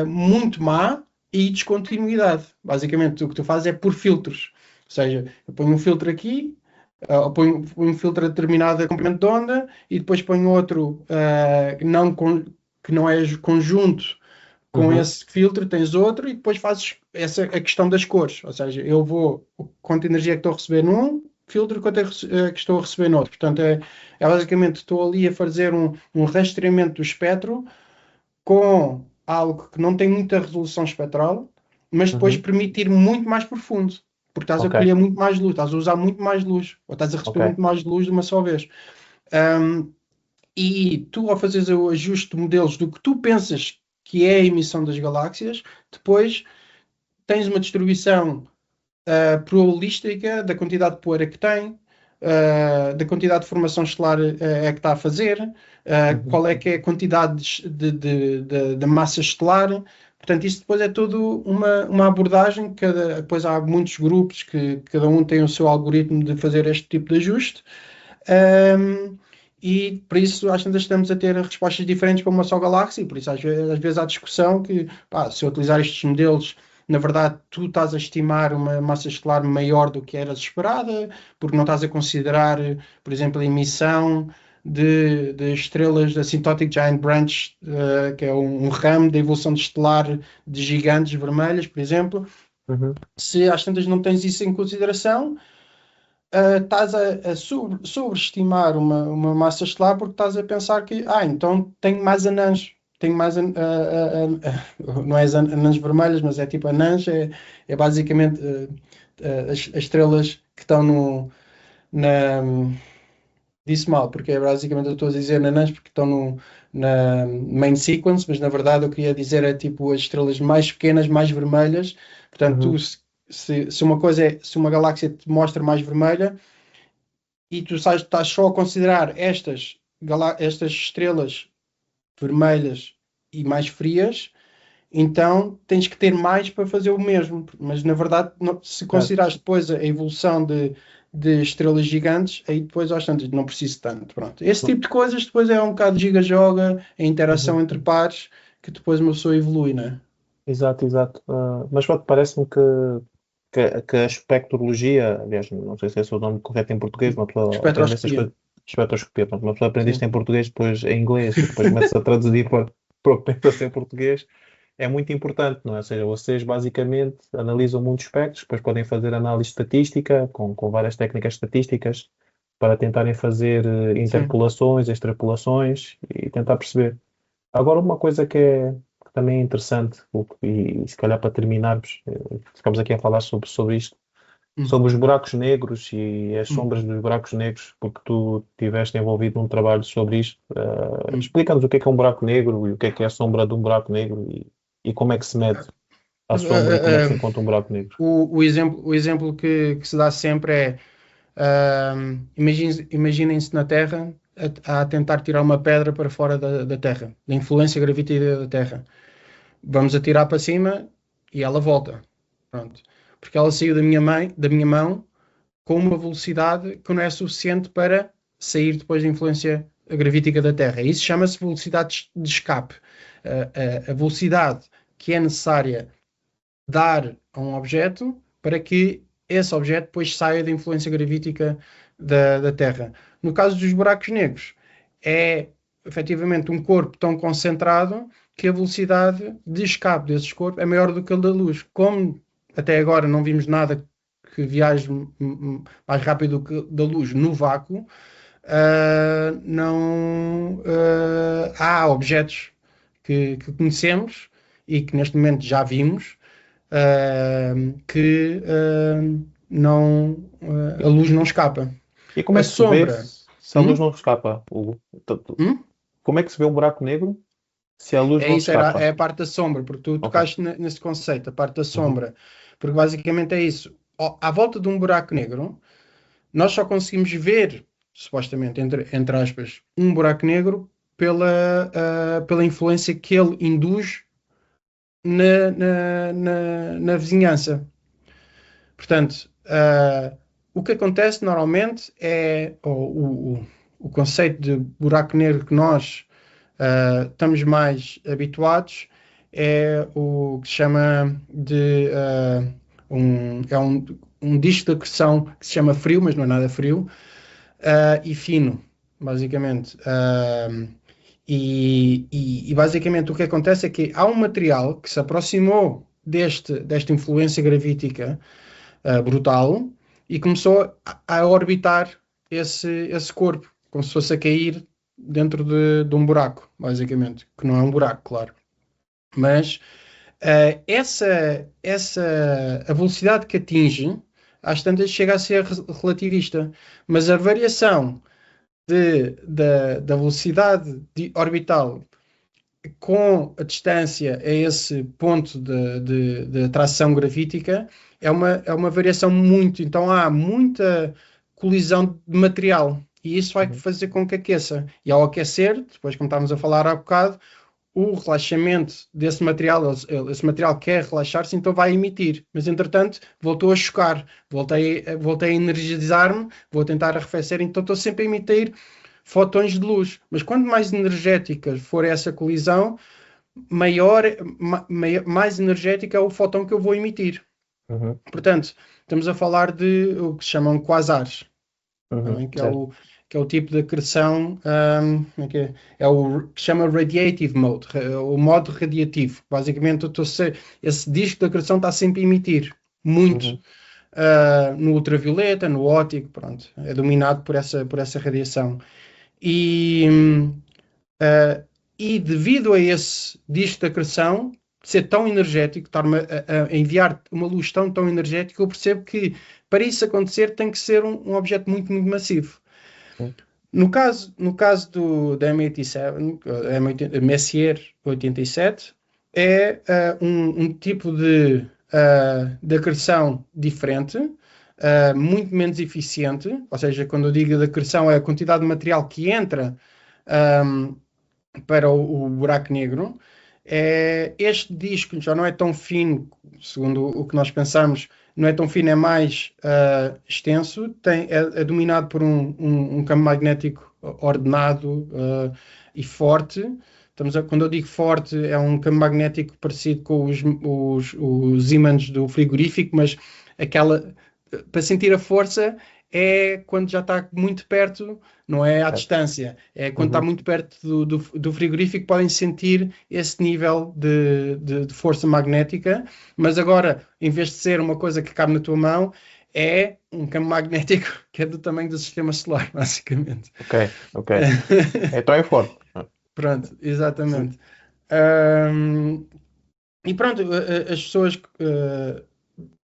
muito má e descontinuidade. Basicamente, o que tu fazes é por filtros. Ou seja, eu ponho um filtro aqui, ponho um filtro a determinada comprimento de onda e depois ponho outro que não é conjunto com Uhum, esse filtro, tens outro e depois fazes a questão das cores. Ou seja, eu vou quanta energia que estou a receber num filtro que estou a receber no outro. Portanto, basicamente estou ali a fazer um rastreamento do espectro com algo que não tem muita resolução espectral, mas depois uhum. permite ir muito mais profundo, porque estás a Ok, colher muito mais luz, estás a usar muito mais luz, ou estás a receber ok. muito mais luz de uma só vez. Um, e tu, ao fazeres o ajuste de modelos do que tu pensas que é a emissão das galáxias, depois tens uma distribuição probabilística da quantidade de poeira que tem, da quantidade de formação estelar é que está a fazer, Uhum, qual é que é a quantidade de massa estelar. Portanto, isso depois é tudo uma abordagem. Depois há muitos grupos que cada um tem o seu algoritmo de fazer este tipo de ajuste. Um, e por isso, às tantas, estamos a ter respostas diferentes para uma só galáxia. E por isso, às vezes há discussão que, pá, se eu utilizar estes modelos, na verdade, tu estás a estimar uma massa estelar maior do que era esperada, porque não estás a considerar, por exemplo, a emissão de estrelas da Syntactic Giant Branch, que é um ramo da evolução estelar de gigantes vermelhas, por exemplo. uhum. Se às tantas não tens isso em consideração, estás a sobreestimar uma massa estelar porque estás a pensar que, então tenho mais anãs. Tenho mais, não é anãs vermelhas, mas é tipo anãs, é basicamente as estrelas que estão na, disse mal, porque é basicamente eu estou a dizer nanãs porque estão na main sequence, mas na verdade eu queria dizer é tipo as estrelas mais pequenas, mais vermelhas. Portanto, Uhum. se uma galáxia te mostra mais vermelha, e tu estás só a considerar estas estrelas vermelhas e mais frias, então tens que ter mais para fazer o mesmo. Mas na verdade, se Certo. considerares depois a evolução de estrelas gigantes, aí depois aos tantos não preciso tanto. Pronto. Esse tipo de coisas depois é um bocado de giga-joga, a interação Uhum. entre pares, que depois uma pessoa evolui, né? Exato, exato. Mas pronto, parece-me que a espectrologia, aliás, não sei se é o nome correto em português, uma pessoa aprende essas Espectroscopia. coisas, espectroscopia, pronto, uma pessoa aprende isto em Sim. português, depois em inglês, e depois começa a traduzir para o que pensa ser português, é muito importante, não é? Ou seja, vocês basicamente analisam muitos espectros, depois podem fazer análise estatística, com várias técnicas estatísticas, para tentarem fazer Sim. interpolações, extrapolações e tentar perceber. Agora, uma coisa que também é interessante, e se calhar para terminarmos, ficamos aqui a falar sobre isto, Hum, sobre os buracos negros e as hum, sombras dos buracos negros, porque tu estiveste envolvido num trabalho sobre isto. hum. Explica-nos o que é um buraco negro e o que é a sombra de um buraco negro e como é que se mede a sombra e como é que se encontra um buraco negro. O exemplo que se dá sempre é imaginem-se na Terra a tentar tirar uma pedra para fora da Terra, da influência gravítica da Terra. Vamos atirar para cima e ela volta. Pronto. Porque ela saiu da minha mão com uma velocidade que não é suficiente para sair depois da influência gravítica da Terra. Isso chama-se velocidade de escape. A velocidade que é necessária dar a um objeto para que esse objeto depois saia da influência gravítica da Terra. No caso dos buracos negros, é efetivamente um corpo tão concentrado que a velocidade de escape desses corpos é maior do que a da luz. Como até agora não vimos nada que viaje mais rápido do que da luz no vácuo, não há objetos que conhecemos e que neste momento já vimos que não, a luz não escapa. E como A é que se vê sombra. se a luz Hum? não escapa, Hugo? Hum? Como é que se vê um buraco negro se a luz É não isso, é escapa? a parte da sombra, porque tu Ok. tocaste nesse conceito, a parte da Uhum. sombra. Porque basicamente é isso. À volta de um buraco negro, nós só conseguimos ver, supostamente, entre aspas, um buraco negro pela influência que ele induz na vizinhança. Portanto, o que acontece normalmente é o conceito de buraco negro que nós estamos mais habituados é o que se chama de um disco de acreção que se chama frio, mas não é nada frio, e fino, basicamente. E basicamente o que acontece é que há um material que se aproximou desta influência gravítica brutal e começou a orbitar esse corpo, como se fosse a cair dentro de um buraco, basicamente, que não é um buraco, claro. Mas a velocidade que atinge, às tantas chega a ser relativista, mas a variação da velocidade orbital com a distância a esse ponto de atração gravítica é uma variação muito. Então há muita colisão de material e isso vai Uhum. fazer com que aqueça. E ao aquecer, depois, como estávamos a falar há bocado, o relaxamento desse material, esse material quer relaxar-se, então vai emitir. Mas entretanto, voltou a chocar, voltei a energizar-me, vou tentar arrefecer, então estou sempre a emitir fotões de luz. Mas quanto mais energética for essa colisão, mais energética é o fotão que eu vou emitir. Uhum. Portanto, estamos a falar de o que se chamam quasars, tá Uhum. bem? Certo. Que é o tipo de acreção, como é que é? É o que se chama radiative mode, o modo radiativo. Basicamente, esse disco de acreção está sempre a emitir muito Uhum. no ultravioleta, no óptico, pronto, é dominado por essa radiação. E, uh, e devido a esse disco de acreção ser tão energético, estar-me a enviar uma luz tão energética, eu percebo que para isso acontecer tem que ser um objeto muito, muito massivo. Uhum. No caso da M87, Messier 87, é um tipo de acreção diferente, muito menos eficiente, ou seja, quando eu digo de acreção é a quantidade de material que entra um, para o buraco negro. Este disco já não é tão fino, segundo o que nós pensamos, não é tão fino, é mais extenso, é dominado por um campo magnético ordenado e forte. Quando eu digo forte, é um campo magnético parecido com os ímãs do frigorífico, mas para sentir a força é quando já está muito perto, não é à Certo. distância, é quando está Uhum. muito perto do frigorífico, podem sentir esse nível de força magnética, mas agora, em vez de ser uma coisa que cabe na tua mão, é um campo magnético que é do tamanho do sistema solar, basicamente. Ok, ok. Então é forte. Pronto, Sim. exatamente. Ahm, e pronto, as pessoas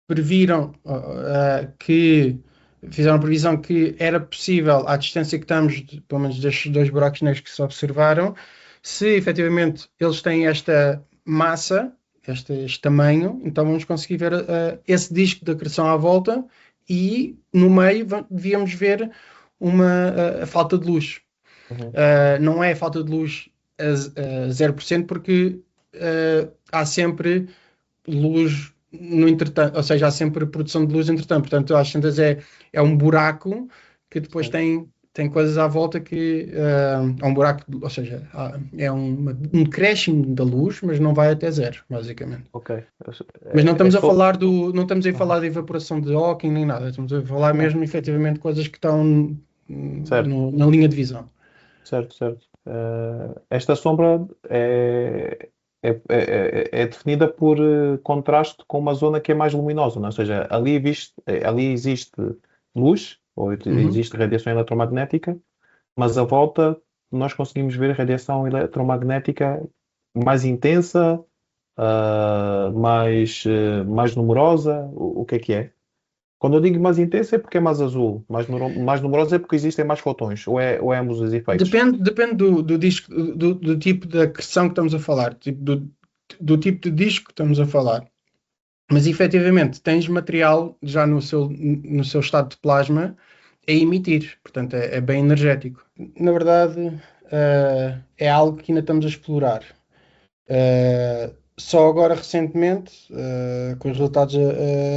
previram que fizeram previsão que era possível, à distância que estamos, pelo menos destes dois buracos negros que se observaram, se efetivamente eles têm esta massa, este tamanho, então vamos conseguir ver esse disco de acreção à volta e no meio devíamos ver a falta de luz. Uhum. Não é falta de luz a 0% porque há sempre luz no entretanto, ou seja, há sempre produção de luz entretanto, portanto, às tantas é um buraco que depois Sim. tem coisas à volta que é um buraco, ou seja, é um decréscimo da luz, mas não vai até zero, basicamente. Ok. Mas não É estamos a só. falar não estamos a Uhum. falar de evaporação de Hawking nem nada, estamos a falar Não. mesmo efetivamente coisas que estão Certo, na linha de visão. certo, certo. Esta sombra é definida por contraste com uma zona que é mais luminosa, não é? Ou seja, ali existe luz, ou Uhum. existe radiação eletromagnética, mas à volta nós conseguimos ver radiação eletromagnética mais intensa, mais numerosa. O que é que é? Quando eu digo mais intensa é porque é mais azul, mais numerosa é porque existem mais fotões, ou é ambos os efeitos? Depende do disco, do tipo de acreção que estamos a falar, do tipo de disco que estamos a falar. Mas efetivamente tens material já no seu estado de plasma a emitir, portanto é bem energético. Na verdade, é algo que ainda estamos a explorar. Só agora recentemente, com os resultados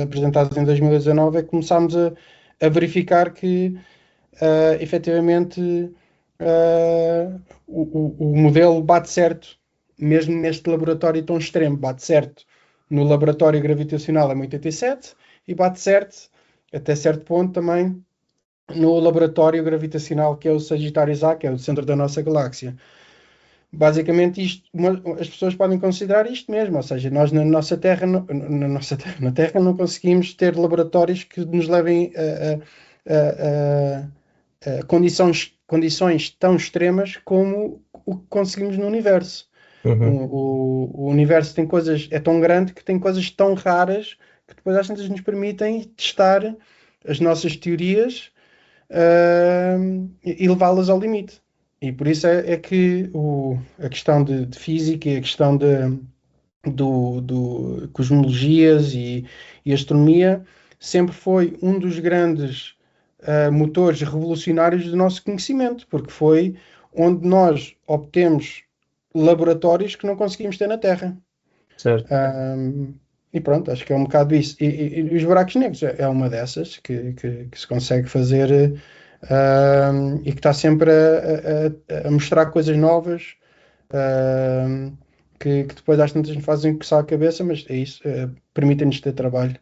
apresentados em 2019, é que começámos a a verificar que efetivamente o modelo bate certo, mesmo neste laboratório tão extremo, bate certo. No laboratório gravitacional é 87 e bate certo, até certo ponto também, no laboratório gravitacional que é o Sagitário A, que é o centro da nossa galáxia. Basicamente, as pessoas podem considerar isto mesmo, ou seja, nós na nossa Terra, na Terra não conseguimos ter laboratórios que nos levem a condições tão extremas como o que conseguimos no universo. Uhum. O universo tem coisas, é tão grande que tem coisas tão raras que depois às vezes nos permitem testar as nossas teorias e levá-las ao limite. E por isso é que a questão de física e a questão do cosmologias e astronomia sempre foi um dos grandes motores revolucionários do nosso conhecimento, porque foi onde nós obtemos laboratórios que não conseguimos ter na Terra. Certo. E pronto, acho que é um bocado isso. E os buracos negros é uma dessas que se consegue fazer e que está sempre a mostrar coisas novas que depois às tantas nos fazem coçar a cabeça, mas é isso, permitem-nos ter trabalho.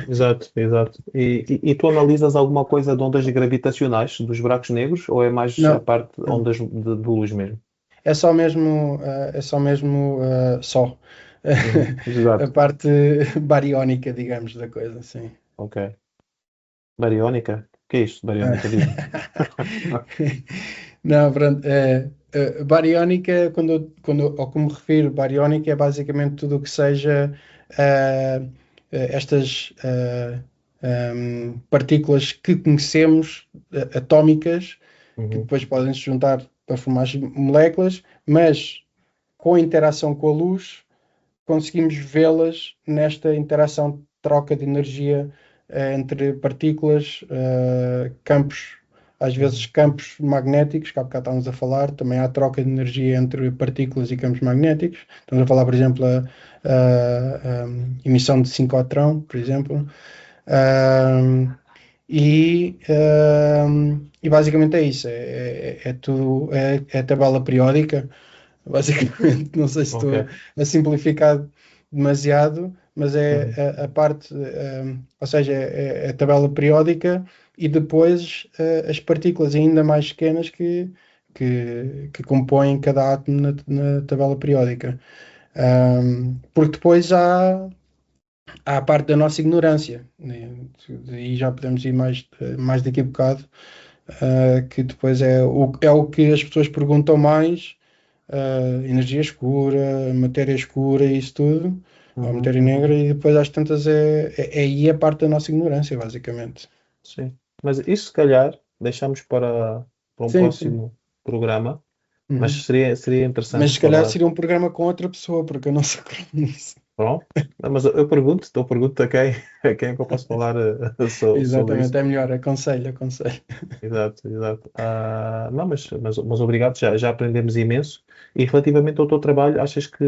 Exato, exato. E tu analisas alguma coisa de ondas gravitacionais dos buracos negros ou é mais a Não, parte de não. ondas de luz mesmo? É só mesmo só. Uhum. A Exato. parte bariónica, digamos, da coisa, sim. Ok. Bariónica? O que é isto, bariónica? Diz-me. Não, pronto. Bariónica, ao que me refiro, bariónica é basicamente tudo o que seja ah, estas partículas que conhecemos, atómicas, que Uhum. depois podem se juntar para formar as moléculas, mas com a interação com a luz conseguimos vê-las nesta interação, troca de energia entre partículas, campos, às vezes Uhum. campos magnéticos, que há bocado estávamos a falar, também há troca de energia entre partículas e campos magnéticos. Estamos a falar, por exemplo, a emissão de sincrotrão, por exemplo. Um, e basicamente é isso, é tudo, é a tabela periódica. Basicamente, não sei se Ok. estou a simplificar demasiado, mas é Uhum. a parte, ou seja, é a tabela periódica e depois as partículas ainda mais pequenas que compõem cada átomo na tabela periódica. Porque depois há a parte da nossa ignorância, né? E já podemos ir mais daqui a bocado, que depois é o que as pessoas perguntam mais energia escura, matéria escura e isso tudo, ou Uhum. matéria negra, e depois às tantas é aí a parte da nossa ignorância, basicamente. Sim. Mas isso, se calhar, deixamos para um Sim, sim. próximo programa, mas Uhum. seria Mas interessante se calhar falar. seria um programa com outra pessoa, porque eu não sei nisso. Pronto. Não, mas eu pergunto a quem é que eu posso falar sobre isso. Exatamente, é melhor, aconselho, aconselho. Exato, exato. Não, mas obrigado, já aprendemos imenso. E relativamente ao teu trabalho, achas que.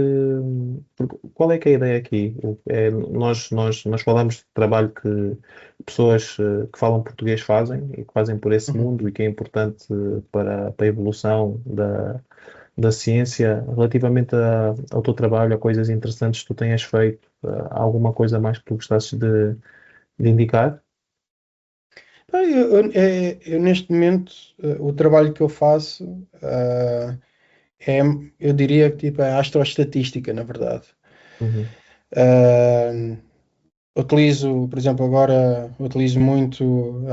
Qual é que é a ideia aqui? Nós falamos de trabalho que pessoas que falam português fazem e que fazem por esse Uhum. mundo e que é importante para a evolução da ciência. Relativamente ao teu trabalho, a coisas interessantes que tu tenhas feito, há alguma coisa mais que tu gostasses de indicar? Eu, neste momento, o trabalho que eu faço é, eu diria que tipo, é astroestatística, na verdade. Uhum, Uh, Utilizo, por exemplo, agora utilizo muito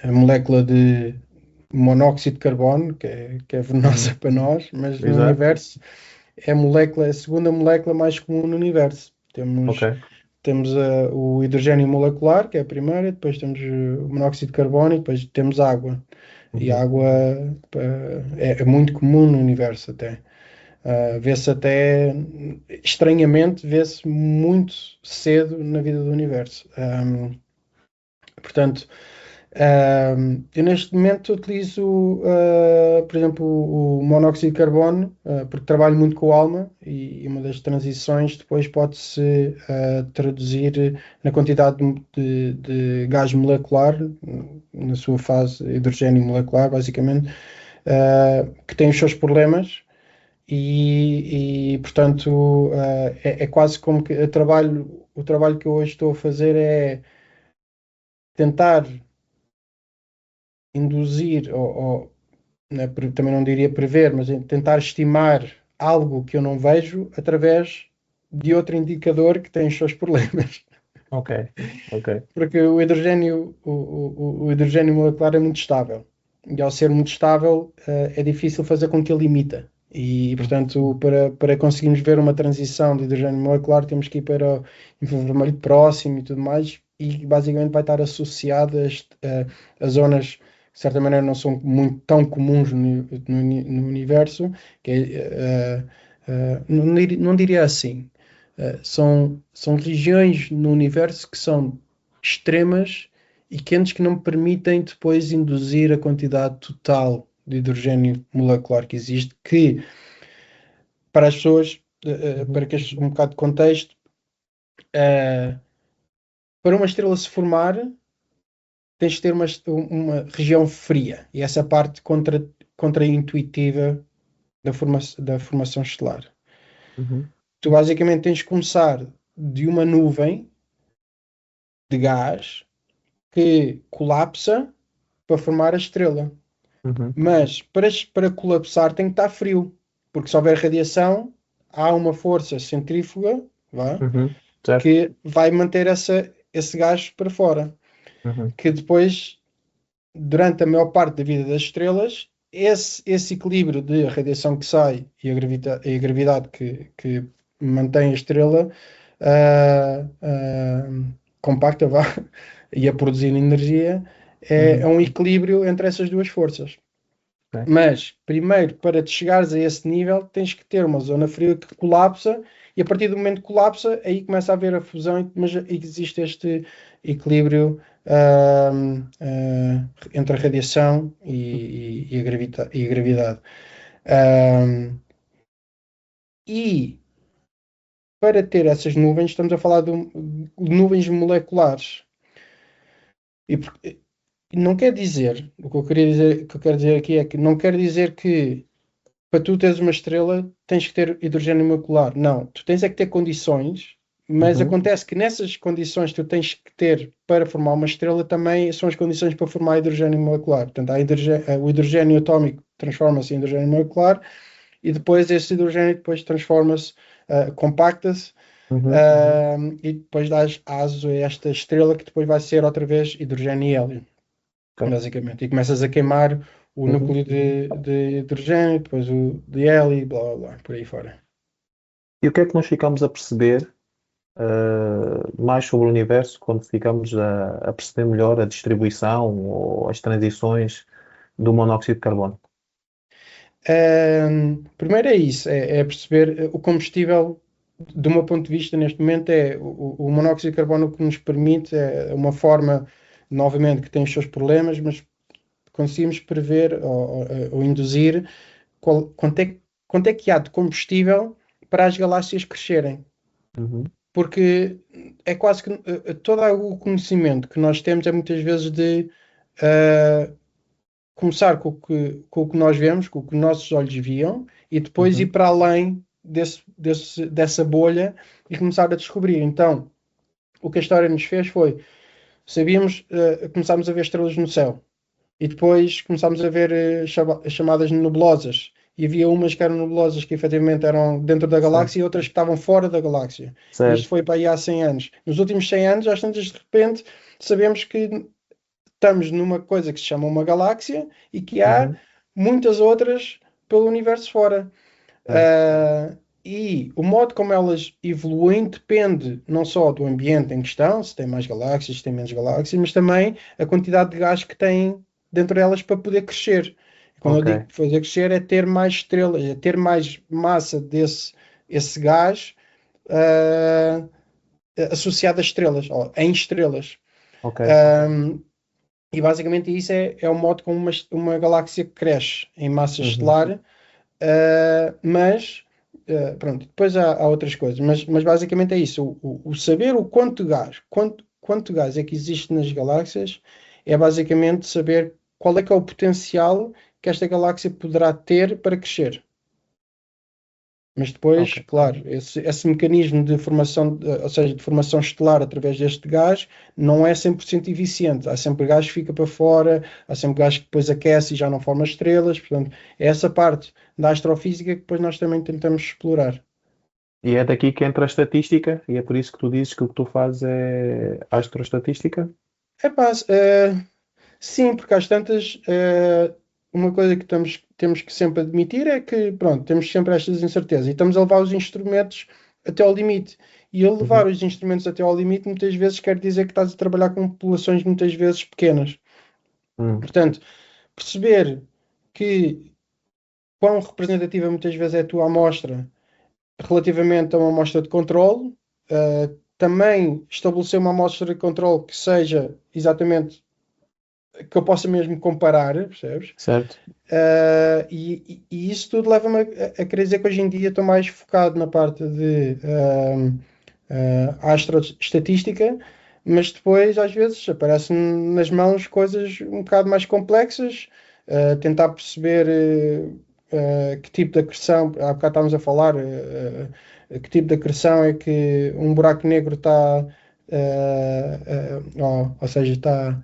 a molécula de monóxido de carbono, que é venenosa uhum. para nós, mas no Exato. universo é a segunda molécula mais comum no universo. Temos, Ok. temos o hidrogênio molecular, que é a primeira, depois temos o monóxido de carbono e depois temos água. E a Uhum. água é muito comum no universo até. Vê-se até, estranhamente, vê-se muito cedo na vida do universo. Portanto, Eu neste momento utilizo, por exemplo, o monóxido de carbono, porque trabalho muito com o Alma e uma das transições depois pode-se traduzir na quantidade de gás molecular, na sua fase hidrogênio molecular, basicamente, que tem os seus problemas portanto, é quase como que o trabalho que eu hoje estou a fazer é tentar induzir, né, também não diria prever, mas tentar estimar algo que eu não vejo através de outro indicador que tem os seus problemas. Ok, ok. Porque o hidrogênio molecular é muito estável. E ao ser muito estável, é difícil fazer com que ele imita. E, portanto, para conseguirmos ver uma transição de hidrogênio molecular, temos que ir para o infravermelho próximo e tudo mais. E basicamente vai estar associado a zonas que, de certa maneira, não são muito, tão comuns no universo, que não diria assim. São regiões no universo que são extremas e quentes que não permitem depois induzir a quantidade total de hidrogênio molecular que existe, que para as pessoas, para Uhum, que este um bocado de contexto, uh, para uma estrela se formar, tens de ter uma região fria, e essa é a parte contra-intuitiva da formação estelar. uhum, Tu basicamente tens de começar de uma nuvem de gás que colapsa para formar a estrela. uhum, Mas para colapsar tem que estar frio, porque se houver radiação, há uma força centrífuga, vá, uhum. Certo? que vai manter esse gás para fora. Uhum, Que depois, durante a maior parte da vida das estrelas, esse equilíbrio de radiação que sai e a gravidade que mantém a estrela compacta, vá, e a produzir energia, é uhum. um equilíbrio entre essas duas forças. Ok. Mas, primeiro, para te chegares a esse nível, tens que ter uma zona fria que colapsa, e a partir do momento que colapsa, aí começa a haver a fusão, mas existe este equilíbrio entre a radiação e a gravidade. Ahm, e para ter essas nuvens, estamos a falar de nuvens moleculares. E não quer dizer, o que eu queria dizer, o que eu quero dizer aqui é que não quer dizer que para tu teres uma estrela tens que ter hidrogênio molecular. Não, tu tens é que ter condições, mas Uhum, acontece que nessas condições que tu tens que ter para formar uma estrela também são as condições para formar hidrogênio molecular. Portanto, o hidrogênio atómico transforma-se em hidrogênio molecular e depois esse hidrogênio depois transforma-se, compacta-se, uhum. e depois dás aso a esta estrela que depois vai ser outra vez hidrogênio e hélio, Ok. basicamente. E começas a queimar o Uhum. núcleo de hidrogênio, depois o de hélio, blá blá blá, por aí fora. E o que é que nós ficamos a perceber mais sobre o universo quando ficamos a perceber melhor a distribuição ou as transições do monóxido de carbono? Primeiro é isso, é perceber o combustível, do meu ponto de vista, neste momento, é o monóxido de carbono que nos permite, é uma forma, novamente, que tem os seus problemas, mas conseguimos prever ou induzir quanto é que há de combustível para as galáxias crescerem. Uhum, Porque é quase que todo o conhecimento que nós temos é muitas vezes de ah, começar com o que nós vemos, com o que nossos olhos viam, e depois ir uhum, para além dessa bolha e começar a descobrir. Então, o que a história nos fez foi, começámos a ver estrelas no céu, e depois começámos a ver as chamadas nebulosas. E havia umas que eram nebulosas que efetivamente eram dentro da certo, galáxia e outras que estavam fora da galáxia. Isto certo. foi para aí há 100 anos. Nos últimos 100 anos, às tantas, de repente, sabemos que estamos numa coisa que se chama uma galáxia e que há Uhum, muitas outras pelo universo fora. certo. E o modo como elas evoluem depende não só do ambiente em questão, se tem mais galáxias, se tem menos galáxias, mas também a quantidade de gás que têm dentro delas para poder crescer. E quando eu Ok, digo fazer crescer, é ter mais estrelas, é ter mais massa esse gás uh, associado a estrelas, ou em estrelas. ok. Um, E basicamente isso é o modo como uma galáxia cresce em massa Uhum. estelar. Mas pronto, depois há outras coisas, mas basicamente é isso. O saber o quanto gás é que existe nas galáxias é basicamente saber qual é que é o potencial que esta galáxia poderá ter para crescer. Mas depois, Ok. claro, esse mecanismo de formação, ou seja, de formação estelar através deste gás, não é 100% eficiente. Há sempre gás que fica para fora, há sempre gás que depois aquece e já não forma estrelas. Portanto, é essa parte da astrofísica que depois nós também tentamos explorar. E é daqui que entra a estatística, e é por isso que tu dizes que o que tu fazes é astroestatística? É pá, sim, porque às tantas, uma coisa que temos que sempre admitir é que, pronto, temos sempre estas incertezas e estamos a levar os instrumentos até ao limite. E eu levar Uhum. os instrumentos até ao limite muitas vezes quer dizer que estás a trabalhar com populações muitas vezes pequenas. Hum. Portanto, perceber que quão representativa muitas vezes é a tua amostra relativamente a uma amostra de controle, também estabelecer uma amostra de controle que seja exatamente que eu possa mesmo comparar, percebes? Certo? E isso tudo leva-me a querer dizer que hoje em dia estou mais focado na parte de astroestatística, mas depois às vezes aparecem nas mãos coisas um bocado mais complexas, tentar perceber que tipo de acreção, há bocado estávamos a falar, que tipo de acreção é que um buraco negro está, ou seja, está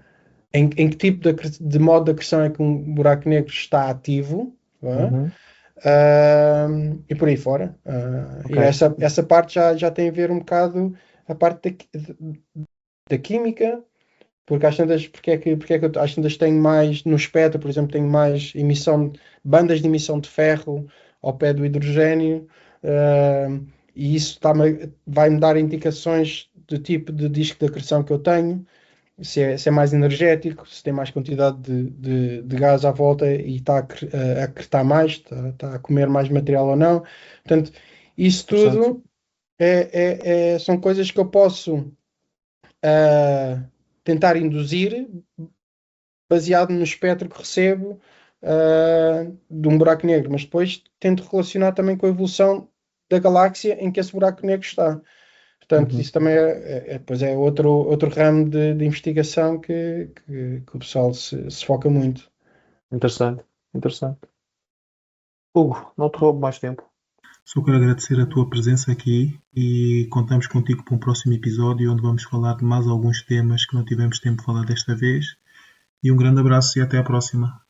em que tipo de modo de acreção é que um buraco negro está ativo, não é? Uhum. E por aí fora. E Ok. essa parte já tem a ver um bocado a parte da química, porque porque é que eu às tantas tenho mais no espectro, por exemplo, tenho mais bandas de emissão de ferro ao pé do hidrogênio, e isso vai-me dar indicações do tipo de disco de acreção que eu tenho, se é mais energético, se tem mais quantidade de gás à volta e está a acretar mais, está a comer mais material ou não. Portanto, isso Interessante. tudo são coisas que eu posso ah, tentar induzir baseado no espectro que recebo de um buraco negro, mas depois tento relacionar também com a evolução da galáxia em que esse buraco negro está. Portanto, Uhum. isso também depois é outro ramo de investigação que o pessoal se foca muito. Interessante. Interessante. Hugo, não te roubo mais tempo. Só quero agradecer a tua presença aqui e contamos contigo para um próximo episódio onde vamos falar de mais alguns temas que não tivemos tempo de falar desta vez. E um grande abraço e até à próxima.